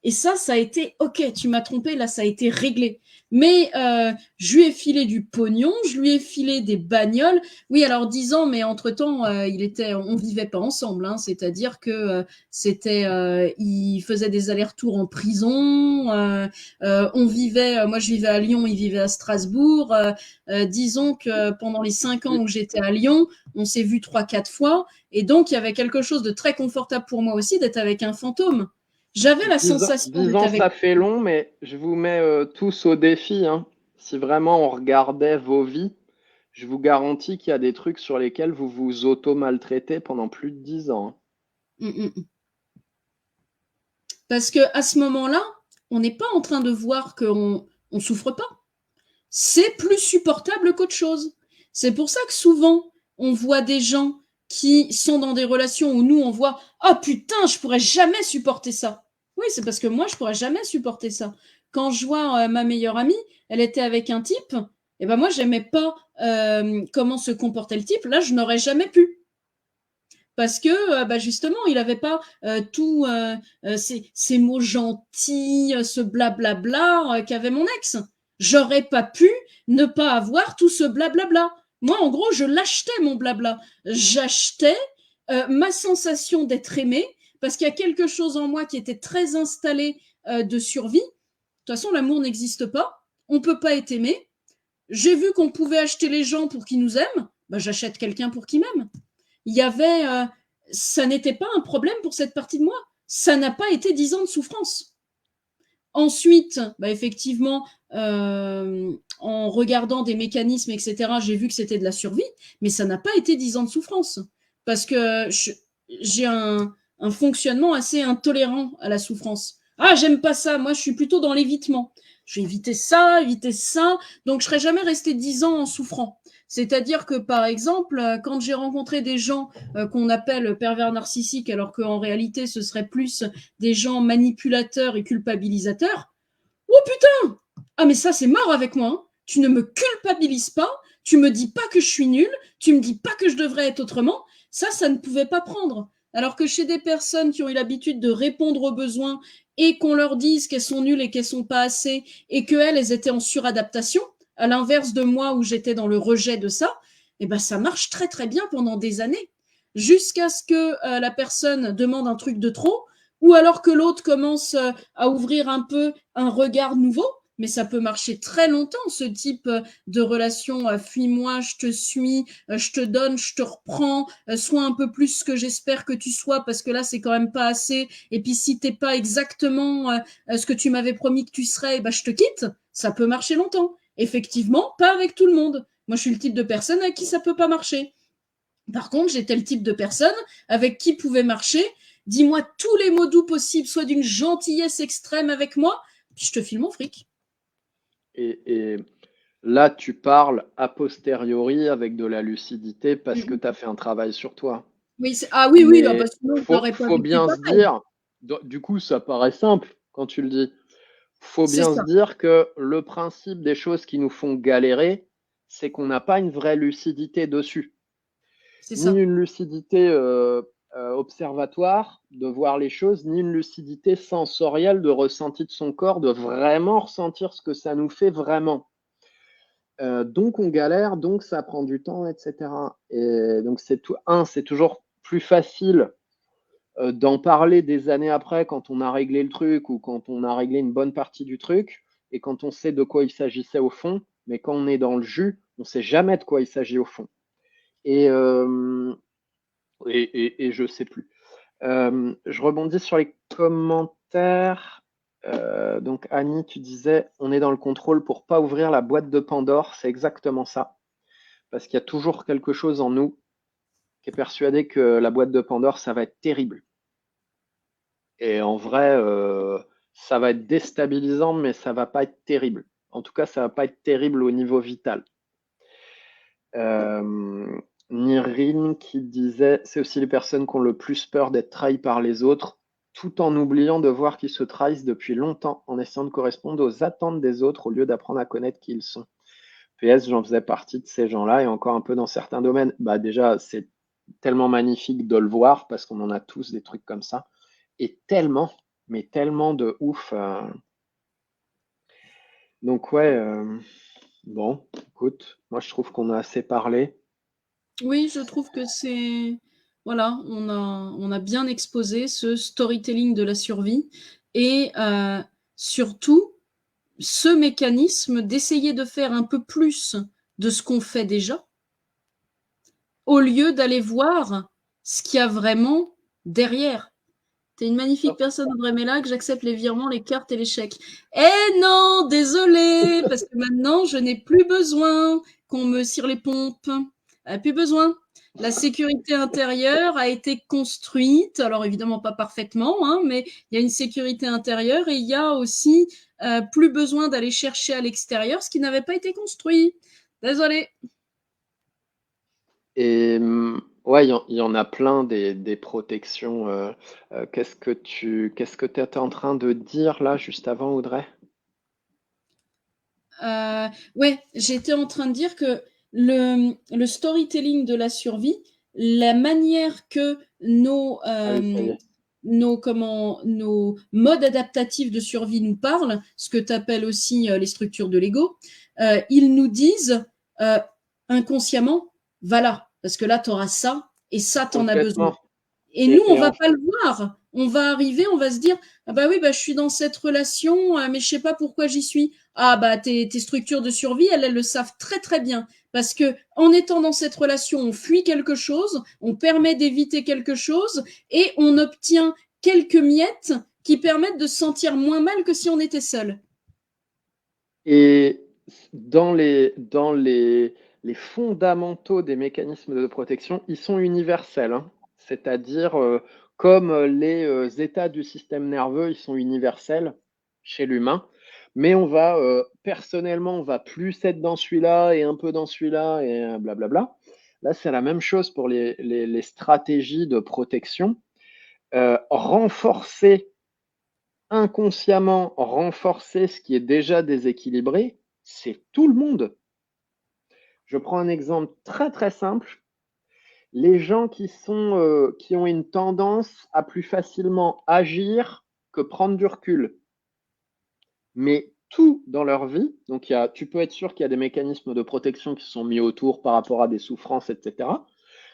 ça a été, ok, tu m'as trompé, là, ça a été réglé. Mais je lui ai filé du pognon, je lui ai filé des bagnoles. Oui, alors 10 ans, mais entre-temps, on vivait pas ensemble. Hein, c'est-à-dire que il faisait des allers-retours en prison. Moi, je vivais à Lyon, il vivait à Strasbourg. Disons que pendant les 5 ans où j'étais à Lyon, on s'est vu 3-4 fois. Et donc, il y avait quelque chose de très confortable pour moi aussi d'être avec un fantôme. J'avais la 10 ans, sensation 10 d'être ans, avec... ça fait long, mais je vous mets tous au défi, hein. Si vraiment on regardait vos vies, je vous garantis qu'il y a des trucs sur lesquels vous vous auto-maltraitez pendant plus de 10 ans, hein. Parce que à ce moment-là, on n'est pas en train de voir qu'on on souffre pas. C'est plus supportable qu'autre chose. C'est pour ça que souvent, on voit des gens qui sont dans des relations où nous, on voit « Oh putain, je pourrais jamais supporter ça ». Oui, c'est parce que moi, je pourrais jamais supporter ça. Quand je vois ma meilleure amie, elle était avec un type, et ben moi, j'aimais pas comment se comportait le type. Là, je n'aurais jamais pu. Parce que justement, il n'avait pas tous ces mots gentils, ce blablabla qu'avait mon ex. J'aurais pas pu ne pas avoir tout ce blablabla. Moi, en gros, je l'achetais mon blabla. J'achetais ma sensation d'être aimé, parce qu'il y a quelque chose en moi qui était très installé de survie. De toute façon, l'amour n'existe pas. On ne peut pas être aimé. J'ai vu qu'on pouvait acheter les gens pour qu'ils nous aiment. J'achète quelqu'un pour qu'il m'aime. Il y avait, ça n'était pas un problème pour cette partie de moi. Ça n'a pas été 10 ans de souffrance. Ensuite, effectivement, en regardant des mécanismes, etc., j'ai vu que c'était de la survie, mais ça n'a pas été 10 ans de souffrance. Parce que j'ai un fonctionnement assez intolérant à la souffrance. Ah, j'aime pas ça, moi je suis plutôt dans l'évitement. Je vais éviter ça, donc je serais jamais resté 10 ans en souffrant. C'est-à-dire que, par exemple, quand j'ai rencontré des gens qu'on appelle pervers narcissiques, alors qu'en réalité, ce serait plus des gens manipulateurs et culpabilisateurs, oh putain! Ah, mais ça, c'est mort avec moi. Hein. Tu ne me culpabilises pas, tu me dis pas que je suis nulle, tu me dis pas que je devrais être autrement. Ça ne pouvait pas prendre. Alors que chez des personnes qui ont eu l'habitude de répondre aux besoins et qu'on leur dise qu'elles sont nulles et qu'elles sont pas assez et qu'elles, elles étaient en suradaptation, à l'inverse de moi où j'étais dans le rejet de ça, ça marche très très bien pendant des années. Jusqu'à ce que la personne demande un truc de trop, ou alors que l'autre commence à ouvrir un peu un regard nouveau, mais ça peut marcher très longtemps, ce type de relation. Fuis-moi, je te suis, je te donne, je te reprends, sois un peu plus ce que j'espère que tu sois, parce que là, c'est quand même pas assez. Et puis, si t'es pas exactement ce que tu m'avais promis que tu serais, je te quitte. Ça peut marcher longtemps. Effectivement, pas avec tout le monde. Moi, je suis le type de personne avec qui ça peut pas marcher. Par contre, j'étais le type de personne avec qui pouvait marcher. Dis-moi tous les mots doux possibles, soit d'une gentillesse extrême avec moi, puis je te file mon fric. Et là, tu parles a posteriori avec de la lucidité parce que Mm. tu as fait un travail sur toi. Oui, ah oui, oui, Mais sinon je n'aurais pas faut vécu bien se pareil. dire, du coup, ça paraît simple quand tu le dis. Faut C'est bien se ça, dire que le principe des choses qui nous font galérer, c'est qu'on n'a pas une vraie lucidité dessus. c'est Ni ça. une lucidité observatoire de voir les choses, ni une lucidité sensorielle de ressenti de son corps, de vraiment ressentir ce que ça nous fait vraiment. Donc on galère, donc ça prend du temps, etc. Et donc c'est toujours plus facile d'en parler des années après quand on a réglé le truc ou quand on a réglé une bonne partie du truc et quand on sait de quoi il s'agissait au fond. Mais quand on est dans le jus, on ne sait jamais de quoi il s'agit au fond. Et, euh, et je ne sais plus. Je rebondis sur les commentaires. Donc Annie, tu disais, on est dans le contrôle pour pas ouvrir la boîte de Pandore. C'est exactement ça. Parce qu'il y a toujours quelque chose en nous qui est persuadé que la boîte de Pandore, ça va être terrible. Et en vrai, ça va être déstabilisant, mais ça va pas être terrible. En tout cas, ça va pas être terrible au niveau vital. Euh, Nirin qui disait, c'est aussi les personnes qui ont le plus peur d'être trahies par les autres, tout en oubliant de voir qu'ils se trahissent depuis longtemps, en essayant de correspondre aux attentes des autres au lieu d'apprendre à connaître qui ils sont. PS, j'en faisais partie de ces gens-là et encore un peu dans certains domaines. Bah déjà, c'est tellement magnifique de le voir parce qu'on en a tous des trucs comme ça. Et tellement, mais tellement de ouf. Donc ouais, bon, écoute, moi je trouve qu'on a assez parlé. Oui, je trouve que c'est voilà, on a bien exposé ce storytelling de la survie et surtout ce mécanisme d'essayer de faire un peu plus de ce qu'on fait déjà, au lieu d'aller voir ce qu'il y a vraiment derrière. T'es une magnifique Oh. personne, Audrey Mella, que j'accepte les virements, les cartes et les chèques. Eh non, désolé, parce que maintenant, je n'ai plus besoin qu'on me cire les pompes. Plus besoin. La sécurité intérieure a été construite, alors évidemment pas parfaitement, hein, mais il y a une sécurité intérieure et il y a aussi plus besoin d'aller chercher à l'extérieur ce qui n'avait pas été construit. Désolé. Et ouais, il y en a plein des protections. Qu'est-ce que tu étais en train de dire là juste avant, Audrey? Ouais, j'étais en train de dire que le storytelling de la survie, la manière que Ah oui, ça y est. nos modes adaptatifs de survie nous parlent, ce que tu appelles aussi les structures de l'ego, ils nous disent euh, inconsciemment, va là, parce que là, tu auras ça et ça, tu en as besoin. Complètement. Et nous, on Et va en pas le voir. On va arriver, on va se dire, ah bah oui, bah je suis dans cette relation, mais je sais pas pourquoi j'y suis. Ah bah tes structures de survie, elles le savent très très bien. Parce que en étant dans cette relation, on fuit quelque chose, on permet d'éviter quelque chose, et on obtient quelques miettes qui permettent de se sentir moins mal que si on était seul. Et les fondamentaux des mécanismes de protection, ils sont universels, hein. C'est-à-dire, comme les états du système nerveux, ils sont universels chez l'humain. Mais personnellement, on va plus être dans celui-là et un peu dans celui-là et blablabla. Là, c'est la même chose pour les stratégies de protection. Renforcer inconsciemment renforcer ce qui est déjà déséquilibré, c'est tout le monde. Je prends un exemple très très simple. Les gens qui ont une tendance à plus facilement agir que prendre du recul, mais tout dans leur vie, donc tu peux être sûr qu'il y a des mécanismes de protection qui sont mis autour par rapport à des souffrances, etc.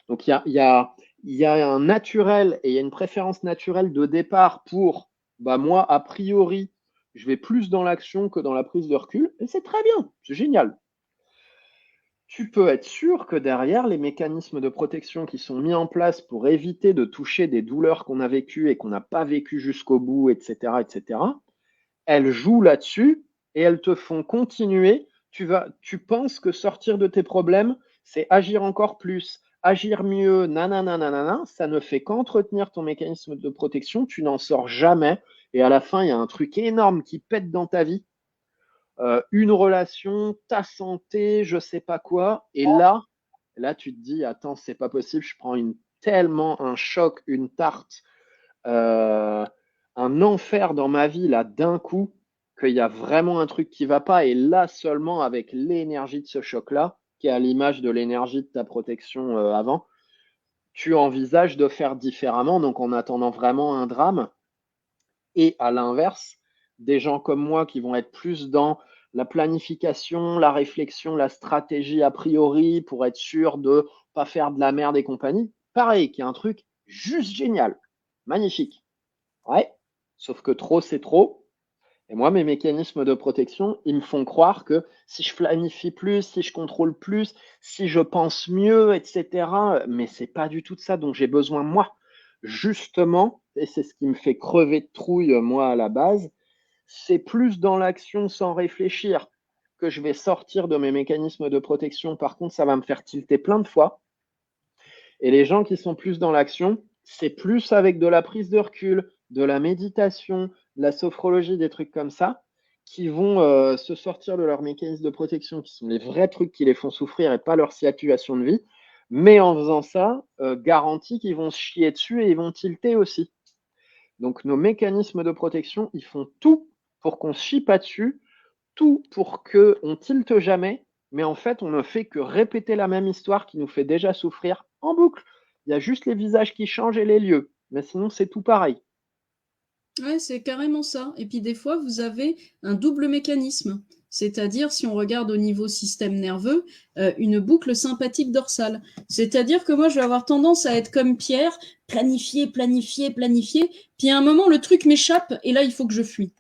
Donc il y a un naturel et il y a une préférence naturelle de départ pour, bah moi, a priori, je vais plus dans l'action que dans la prise de recul, et c'est très bien, c'est génial. Tu peux être sûr que derrière, les mécanismes de protection qui sont mis en place pour éviter de toucher des douleurs qu'on a vécues et qu'on n'a pas vécues jusqu'au bout, etc., elles jouent là-dessus et elles te font continuer. Tu penses que sortir de tes problèmes, c'est agir encore plus, agir mieux, nanana, nanana, ça ne fait qu'entretenir ton mécanisme de protection, tu n'en sors jamais. Et à la fin, il y a un truc énorme qui pète dans ta vie, une relation, ta santé, je sais pas quoi. Et là, tu te dis, attends, c'est pas possible, je prends tellement un choc, une tarte, euh, un enfer dans ma vie, là, d'un coup, qu'il y a vraiment un truc qui va pas. Et là, seulement avec l'énergie de ce choc-là, qui est à l'image de l'énergie de ta protection avant, tu envisages de faire différemment, donc en attendant vraiment un drame. Et à l'inverse, des gens comme moi qui vont être plus dans la planification, la réflexion, la stratégie a priori pour être sûr de pas faire de la merde et compagnie. Pareil, qui est un truc juste génial, magnifique. Ouais, sauf que trop, c'est trop. Et moi, mes mécanismes de protection, ils me font croire que si je planifie plus, si je contrôle plus, si je pense mieux, etc., mais c'est pas du tout de ça dont j'ai besoin moi. Justement, et c'est ce qui me fait crever de trouille, moi, à la base, c'est plus dans l'action sans réfléchir que je vais sortir de mes mécanismes de protection. Par contre, ça va me faire tilter plein de fois. Et les gens qui sont plus dans l'action, c'est plus avec de la prise de recul, de la méditation, de la sophrologie, des trucs comme ça, qui vont se sortir de leur mécanisme de protection, qui sont les vrais trucs qui les font souffrir et pas leur situation de vie. Mais en faisant ça, garantie qu'ils vont se chier dessus et ils vont tilter aussi. Donc nos mécanismes de protection, ils font tout pour qu'on se chie pas dessus, tout pour qu'on tilte jamais, mais en fait, on ne fait que répéter la même histoire qui nous fait déjà souffrir en boucle. Il y a juste les visages qui changent et les lieux, mais sinon, c'est tout pareil. Ouais, c'est carrément ça. Et puis des fois, vous avez un double mécanisme. C'est-à-dire, si on regarde au niveau système nerveux, une boucle sympathique dorsale. C'est-à-dire que moi, je vais avoir tendance à être comme Pierre, planifier, planifier, planifier. Puis à un moment, le truc m'échappe et là, il faut que je fuis.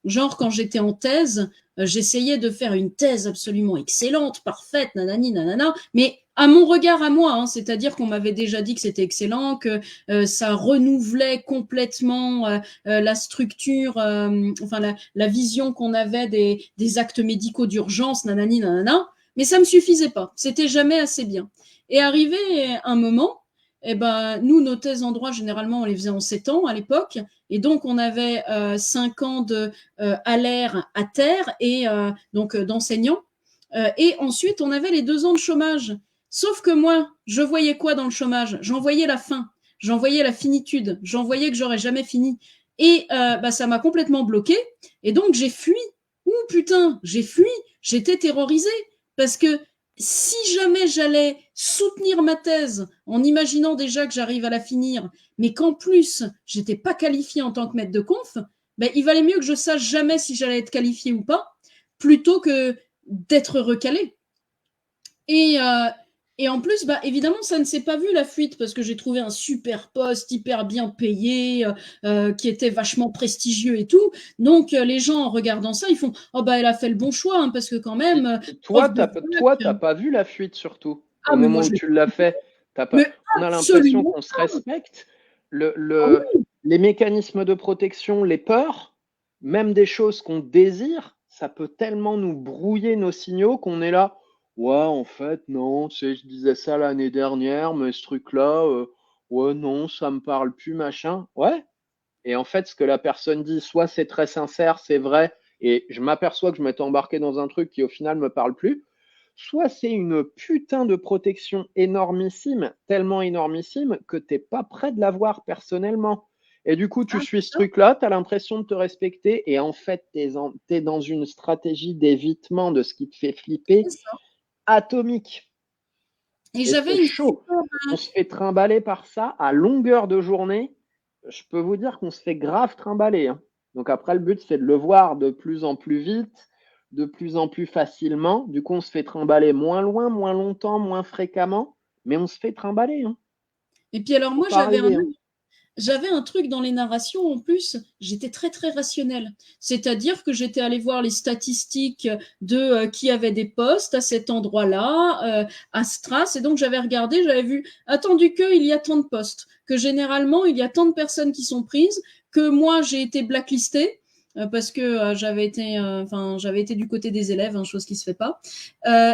Genre, quand j'étais en thèse, j'essayais de faire une thèse absolument excellente, parfaite, nanani, nanana, mais à mon regard à moi, hein, c'est-à-dire qu'on m'avait déjà dit que c'était excellent, que ça renouvelait complètement la structure, enfin la vision qu'on avait des actes médicaux d'urgence, nanani, nanana, mais ça me suffisait pas, c'était jamais assez bien. Et arrivé un moment, eh ben, nous, nos thèses en droit, généralement, on les faisait en 7 ans à l'époque. Et donc, on avait 5 ans de à l'air, à terre, et donc d'enseignants. Et ensuite, on avait les 2 ans de chômage. Sauf que moi, je voyais quoi dans le chômage? J'en voyais la fin, j'en voyais la finitude, j'en voyais que j'aurais jamais fini. Et bah, ça m'a complètement bloqué. Et donc, j'ai fui. Ouh putain, j'ai fui. J'étais terrorisée. Parce que si jamais j'allais soutenir ma thèse en imaginant déjà que j'arrive à la finir, mais qu'en plus, j'étais pas qualifiée en tant que maître de conf, ben, il valait mieux que je sache jamais si j'allais être qualifiée ou pas, plutôt que d'être recalée. Et, euh, et en plus, bah, évidemment, ça ne s'est pas vu la fuite parce que j'ai trouvé un super poste hyper bien payé, qui était vachement prestigieux et tout. Donc, les gens, en regardant ça, ils font oh, bah, elle a fait le bon choix, hein, parce que quand même, Et toi, prof de t'as fac. pas vu la fuite surtout. Ah, Au mais moment moi, où je l'ai tu l'as fait, t'as pas. mais On a l'impression absolument qu'on se pas. respecte. Ah oui, Les mécanismes de protection, les peurs, même des choses qu'on désire, ça peut tellement nous brouiller nos signaux qu'on est là. Ouais, en fait, non, tu sais, je disais ça l'année dernière, mais ce truc-là, ouais, non, ça me parle plus, machin. Ouais, et en fait, ce que la personne dit, soit c'est très sincère, c'est vrai, et je m'aperçois que je m'étais embarqué dans un truc qui au final me parle plus, soit c'est une putain de protection énormissime, tellement énormissime que t'es pas prêt de l'avoir personnellement. Et du coup, tu ah, suis ce truc-là, tu as l'impression de te respecter, et en fait, t'es dans une stratégie d'évitement de ce qui te fait flipper c'est ça. atomique. Et Et c'est j'avais une chaud. super. On se fait trimballer par ça à longueur de journée. Je peux vous dire qu'on se fait grave trimballer, hein. Donc après, le but, c'est de le voir de plus en plus vite, de plus en plus facilement. Du coup, on se fait trimballer moins loin, moins longtemps, moins fréquemment, mais on se fait trimballer, hein. Et puis alors Faut moi pas rêver, hein. j'avais un truc dans les narrations en plus, j'étais très très rationnelle. C'est-à-dire que j'étais allée voir les statistiques de qui avait des postes à cet endroit-là, à Stras, et donc j'avais regardé, j'avais vu, attendu qu'il y a tant de postes, que généralement il y a tant de personnes qui sont prises, que moi j'ai été blacklistée. Parce que j'avais été du côté des élèves, hein, chose qui se fait pas.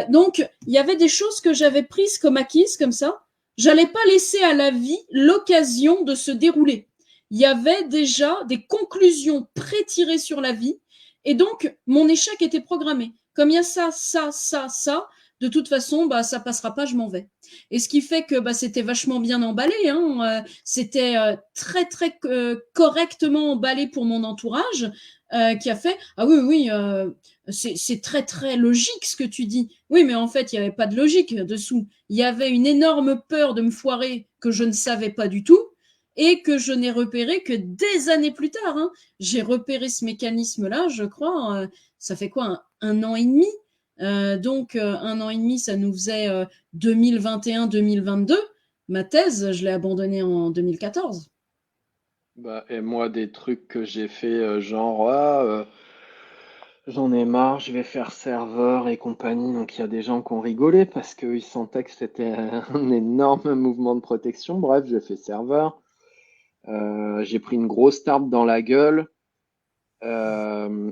Donc, il y avait des choses que j'avais prises comme acquises, comme ça, j'allais pas laisser à la vie l'occasion de se dérouler. Il y avait déjà des conclusions pré-tirées sur la vie, et donc mon échec était programmé. Comme il y a ça, ça, ça, ça, de toute façon, bah ça passera pas, je m'en vais. Et ce qui fait que bah c'était vachement bien emballé, hein, c'était très très correctement emballé pour mon entourage, qui a fait ah oui oui c'est très très logique ce que tu dis. Oui, mais en fait il n'y avait pas de logique dessous. Il y avait une énorme peur de me foirer que je ne savais pas du tout et que je n'ai repéré que des années plus tard, hein. J'ai repéré ce mécanisme-là, je crois, ça fait quoi, un an et demi. Donc, un an et demi, ça nous faisait 2021-2022. Ma thèse, je l'ai abandonnée en 2014. Bah, et moi, des trucs que j'ai fait, genre, ah, j'en ai marre, je vais faire serveur et compagnie. Donc il y a des gens qui ont rigolé parce qu'ils sentaient que c'était un énorme mouvement de protection. Bref, j'ai fait serveur. J'ai pris une grosse tarte dans la gueule.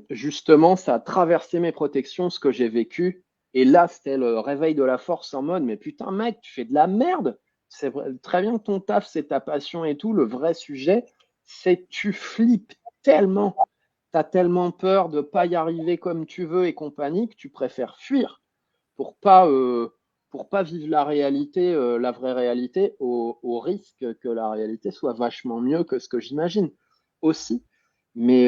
Justement, ça a traversé mes protections, ce que j'ai vécu. Et là, c'était le réveil de la force en mode, mais putain, mec, tu fais de la merde. C'est très bien que ton taf, c'est ta passion et tout. Le vrai sujet, c'est tu flippes tellement, tu as tellement peur de ne pas y arriver comme tu veux et compagnie que tu préfères fuir pour pas vivre la réalité, la vraie réalité, au risque que la réalité soit vachement mieux que ce que j'imagine aussi. Mais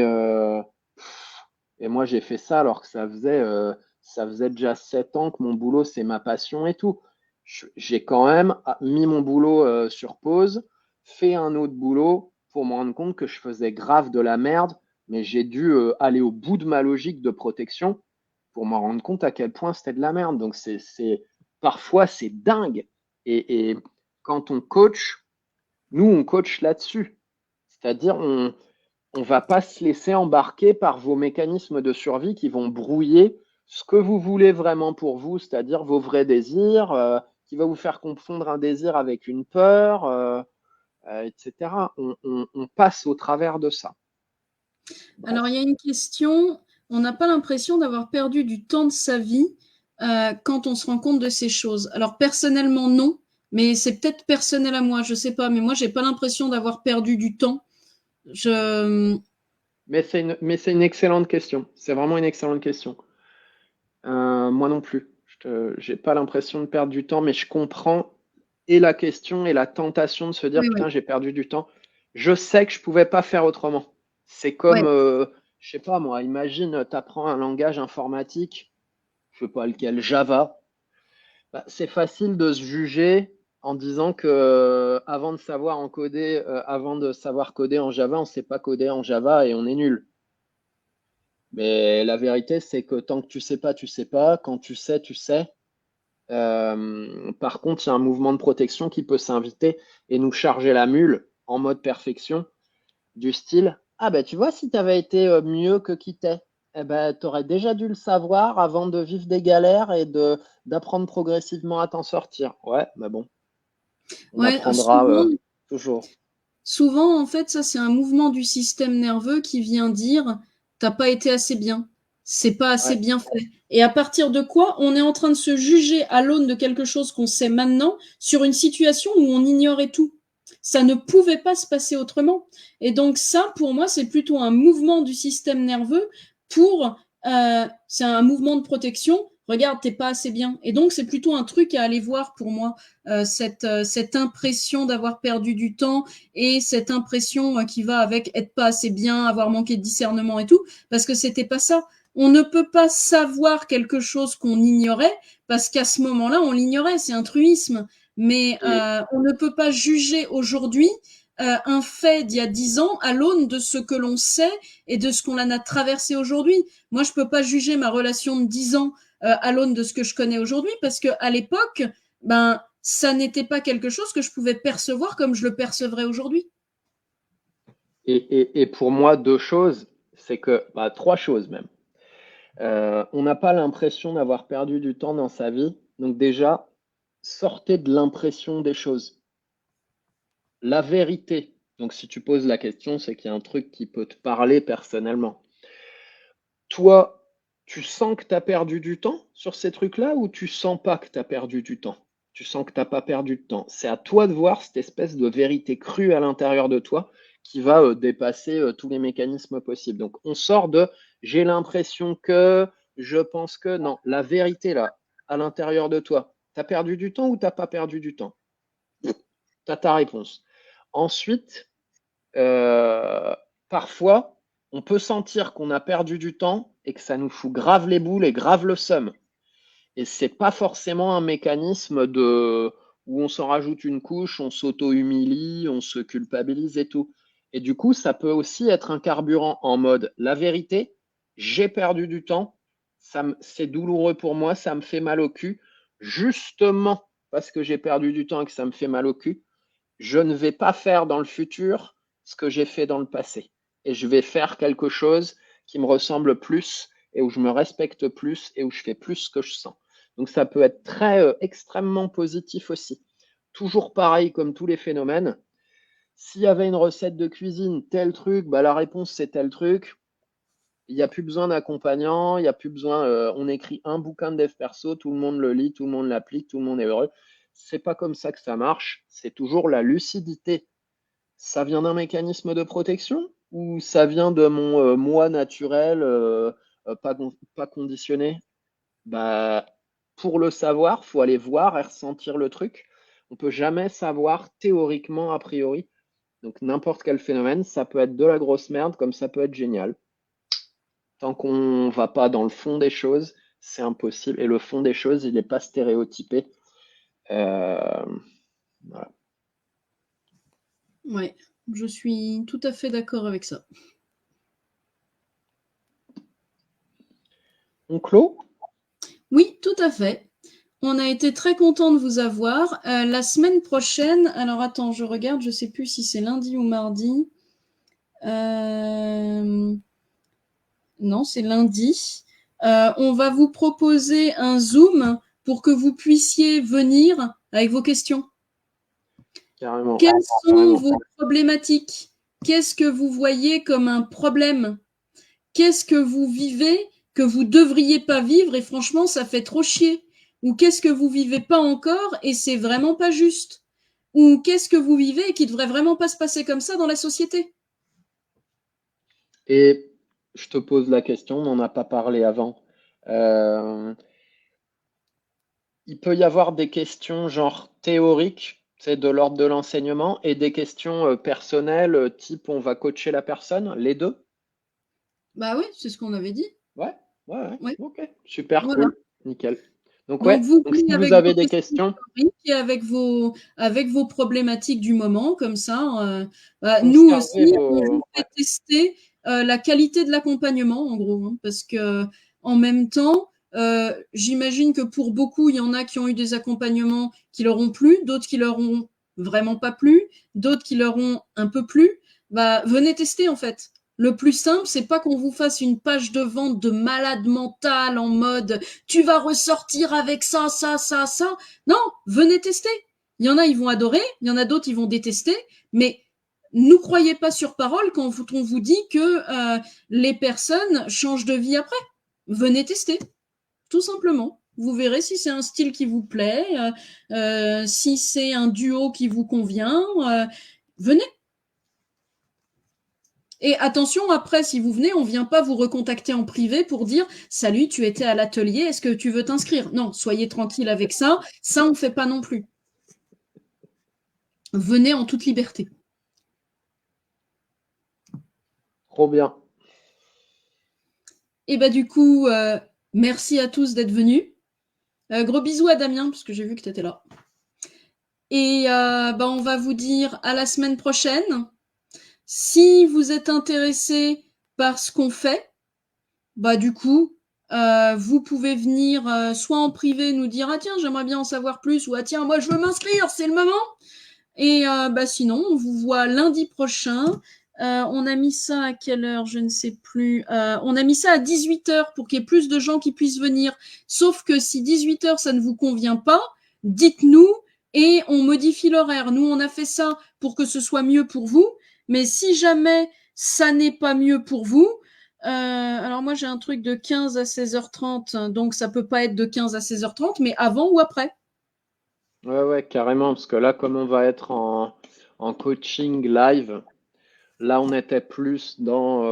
et moi j'ai fait ça alors que ça faisait déjà 7 ans que mon boulot c'est ma passion et tout. J'ai quand même mis mon boulot sur pause, fait un autre boulot pour me rendre compte que je faisais grave de la merde, mais j'ai dû aller au bout de ma logique de protection pour m'en rendre compte à quel point c'était de la merde. Donc parfois c'est dingue. Et quand on coach, nous on coach là-dessus. C'est-à-dire on va pas se laisser embarquer par vos mécanismes de survie qui vont brouiller ce que vous voulez vraiment pour vous, c'est-à-dire vos vrais désirs, qui va vous faire confondre un désir avec une peur, etc. On passe au travers de ça. Alors, il Bref. y a une question. On n'a pas l'impression d'avoir perdu du temps de sa vie quand on se rend compte de ces choses. Alors, personnellement, non, mais c'est peut-être personnel à moi, je sais pas, mais moi, j'ai pas l'impression d'avoir perdu du temps. Je... Mais c'est une excellente question. C'est vraiment une excellente question. Moi non plus. J'ai pas l'impression de perdre du temps, mais je comprends et la question et la tentation de se dire Oui, oui, putain, j'ai perdu du temps. Je sais que je pouvais pas faire autrement. C'est ouais. comme, je sais pas moi, imagine, tu apprends un langage informatique, je sais pas lequel, Java. Bah, c'est facile de se juger en disant que avant de savoir coder en Java, on sait pas coder en Java et on est nul. Mais la vérité, c'est que tant que tu sais pas, tu sais pas. Quand tu sais, tu sais. Par contre, il y a un mouvement de protection qui peut s'inviter et nous charger la mule en mode perfection, du style ah ben tu vois, si tu avais été mieux que qui t'es, eh ben, tu aurais déjà dû le savoir avant de vivre des galères et d'apprendre progressivement à t'en sortir. Ouais, mais bon, on Ouais, apprendra toujours. souvent, en fait, ça, c'est un mouvement du système nerveux qui vient dire, t'as pas été assez bien. C'est pas assez Ouais. bien fait. Et à partir de quoi on est en train de se juger à l'aune de quelque chose qu'on sait maintenant sur une situation où on ignorait tout. Ça ne pouvait pas se passer autrement. Et donc ça, pour moi, c'est plutôt un mouvement du système nerveux pour, c'est un mouvement de protection. Regarde, t'es pas assez bien. Et donc c'est plutôt un truc à aller voir pour moi, cette impression d'avoir perdu du temps et cette impression qui va avec être pas assez bien, avoir manqué de discernement et tout, parce que c'était pas ça. On ne peut pas savoir quelque chose qu'on ignorait parce qu'à ce moment-là, on l'ignorait, c'est un truisme. Mais Et, on ne peut pas juger aujourd'hui un fait d'il y a 10 ans à l'aune de ce que l'on sait et de ce qu'on a traversé aujourd'hui. Moi, je peux pas juger ma relation de 10 ans à l'aune de ce que je connais aujourd'hui parce que à l'époque, ben, ça n'était pas quelque chose que je pouvais percevoir comme je le percevrais aujourd'hui. et pour moi, deux choses, c'est que, bah, trois choses même. On n'a pas l'impression d'avoir perdu du temps dans sa vie. Donc déjà, sortez de l'impression des choses. La vérité. Donc si tu poses la question, c'est qu'il y a un truc qui peut te parler personnellement. Toi, tu sens que tu as perdu du temps sur ces trucs-là ou tu sens pas que tu as perdu du temps? Tu sens que tu n'as pas perdu de temps. C'est à toi de voir cette espèce de vérité crue à l'intérieur de toi qui va dépasser tous les mécanismes possibles. Donc on sort de j'ai l'impression que, je pense que, non, la vérité là, à l'intérieur de toi, tu as perdu du temps ou tu n'as pas perdu du temps? Tu as ta réponse. Ensuite, euh, parfois, on peut sentir qu'on a perdu du temps et que ça nous fout grave les boules et grave le seum. Et c'est pas forcément un mécanisme où on s'en rajoute une couche, on s'auto-humilie, on se culpabilise et tout. Et du coup, ça peut aussi être un carburant en mode la vérité, j'ai perdu du temps, c'est douloureux pour moi, ça me fait mal au cul. Justement parce que j'ai perdu du temps et que ça me fait mal au cul, je ne vais pas faire dans le futur ce que j'ai fait dans le passé. Et je vais faire quelque chose qui me ressemble plus et où je me respecte plus et où je fais plus ce que je sens. Donc ça peut être très extrêmement positif aussi. Toujours pareil comme tous les phénomènes. S'il y avait une recette de cuisine, tel truc, bah la réponse c'est tel truc. Il n'y a plus besoin d'accompagnant, il n'y a plus besoin. On écrit un bouquin de dev perso, tout le monde le lit, tout le monde l'applique, tout le monde est heureux. C'est pas comme ça que ça marche. C'est toujours la lucidité. ça vient d'un mécanisme de protection ou ça vient de mon moi naturel pas conditionné? Bah, pour le savoir, faut aller voir et ressentir le truc. On peut jamais savoir théoriquement a priori. Donc n'importe quel phénomène, ça peut être de la grosse merde comme ça peut être génial. Tant qu'on va pas dans le fond des choses, c'est impossible. Et le fond des choses, il n'est pas stéréotypé. Euh, voilà. Ouais, je suis tout à fait d'accord avec ça. On clôt? Oui, tout à fait. On a été très content de vous avoir. La semaine prochaine, alors attends, je regarde, je sais plus si c'est lundi ou mardi. Non, c'est lundi. On va vous proposer un Zoom pour que vous puissiez venir avec vos questions. Carrément. Quelles sont Carrément. vos problématiques? Qu'est-ce que vous voyez comme un problème? Qu'est-ce que vous vivez que vous devriez pas vivre et franchement, ça fait trop chier? Ou qu'est-ce que vous vivez pas encore et c'est vraiment pas juste? Ou qu'est-ce que vous vivez et qui devrait vraiment pas se passer comme ça dans la société? Et je te pose la question, on n'en a pas parlé avant. Euh, il peut y avoir des questions genre théoriques, c'est de l'ordre de l'enseignement, et des questions personnelles, type on va coacher la personne, les deux? Bah oui, c'est ce qu'on avait dit. Ouais, ouais, ouais. Ouais, Ok, super voilà. cool, nickel. Donc Donc ouais, vous donc venez si vous avec avez vos des questions questions, historiques et avec vos problématiques du moment, comme ça, nous conservez aussi, on vos. vous Ouais, fait tester la qualité de l'accompagnement, en gros, hein, parce que en même temps, j'imagine que pour beaucoup, il y en a qui ont eu des accompagnements qui leur ont plu, d'autres qui leur ont vraiment pas plu, d'autres qui leur ont un peu plu. Bah, venez tester en fait. Le plus simple, c'est pas qu'on vous fasse une page de vente de malade mental en mode tu vas ressortir avec ça, ça, ça, ça. Non, venez tester. Il y en a, ils vont adorer, il y en a d'autres, ils vont détester, mais ne croyez pas sur parole quand on vous dit que les personnes changent de vie après. Venez tester, tout simplement. Vous verrez si c'est un style qui vous plaît, si c'est un duo qui vous convient. Venez. Et attention, après, si vous venez, on ne vient pas vous recontacter en privé pour dire salut, tu étais à l'atelier, est-ce que tu veux t'inscrire? Non, soyez tranquille avec ça. Ça, on ne fait pas non plus. Venez en toute liberté. trop bien. Et bah du coup, merci à tous d'être venus. Gros bisous à Damien, parce que j'ai vu que tu étais là. Et bah, on va vous dire à la semaine prochaine. Si vous êtes intéressé par ce qu'on fait, bah du coup, vous pouvez venir soit en privé nous dire ah tiens j'aimerais bien en savoir plus ou ah tiens moi je veux m'inscrire c'est le moment et bah sinon on vous voit lundi prochain. On a mis ça à quelle heure je ne sais plus. On a mis ça à 18h pour qu'il y ait plus de gens qui puissent venir. Sauf que si 18h ça ne vous convient pas, dites-nous et on modifie l'horaire. Nous on a fait ça pour que ce soit mieux pour vous. Mais si jamais ça n'est pas mieux pour vous, alors moi j'ai un truc de 15 à 16h30, donc ça peut pas être de 15 à 16h30, mais avant ou après. Ouais, ouais, carrément, parce que là, comme on va être en coaching live, là, on était plus dans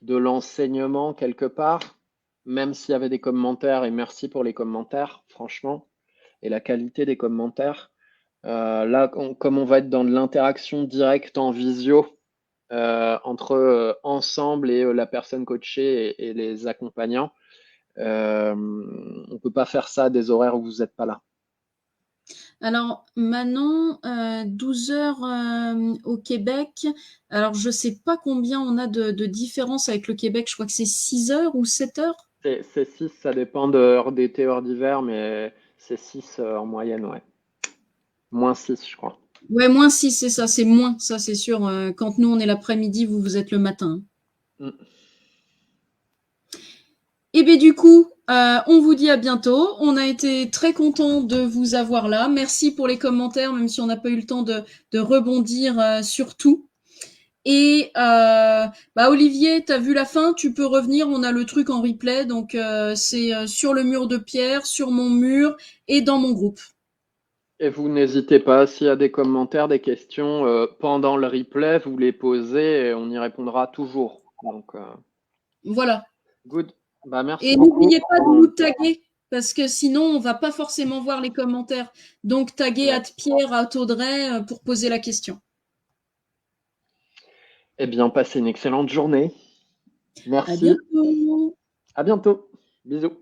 de l'enseignement quelque part, même s'il y avait des commentaires, et merci pour les commentaires, franchement, et la qualité des commentaires. Là, comme on va être dans de l'interaction directe en visio entre ensemble et la personne coachée et les accompagnants, on peut pas faire ça à des horaires où vous n'êtes pas là. Alors Manon, 12 heures au Québec. Alors je sais pas combien on a de différence avec le Québec. Je crois que c'est 6 heures ou 7 heures. C'est 6, ça dépend de heure d'été, heure d'hiver, mais c'est 6 en moyenne, ouais. Moins 6, je crois. Ouais, moins 6, c'est ça, c'est moins, ça c'est sûr. Quand nous on est l'après-midi, vous vous êtes le matin. Mm. Et bien du coup, on vous dit à bientôt. On a été très content de vous avoir là. Merci pour les commentaires, même si on n'a pas eu le temps de rebondir sur tout. Et bah Olivier, t'as vu la fin, tu peux revenir, on a le truc en replay, donc c'est sur le mur de pierre, sur mon mur et dans mon groupe. Et vous n'hésitez pas, s'il y a des commentaires, des questions pendant le replay, vous les posez et on y répondra toujours. Donc, Voilà. good. Bah, merci Et beaucoup. n'oubliez pas de nous taguer, parce que sinon, on va pas forcément voir les commentaires. Donc, taguez Ouais. @Pierre, @Audrey pour poser la question. Eh bien, passez une excellente journée. À Merci. bientôt! À bientôt. Bisous.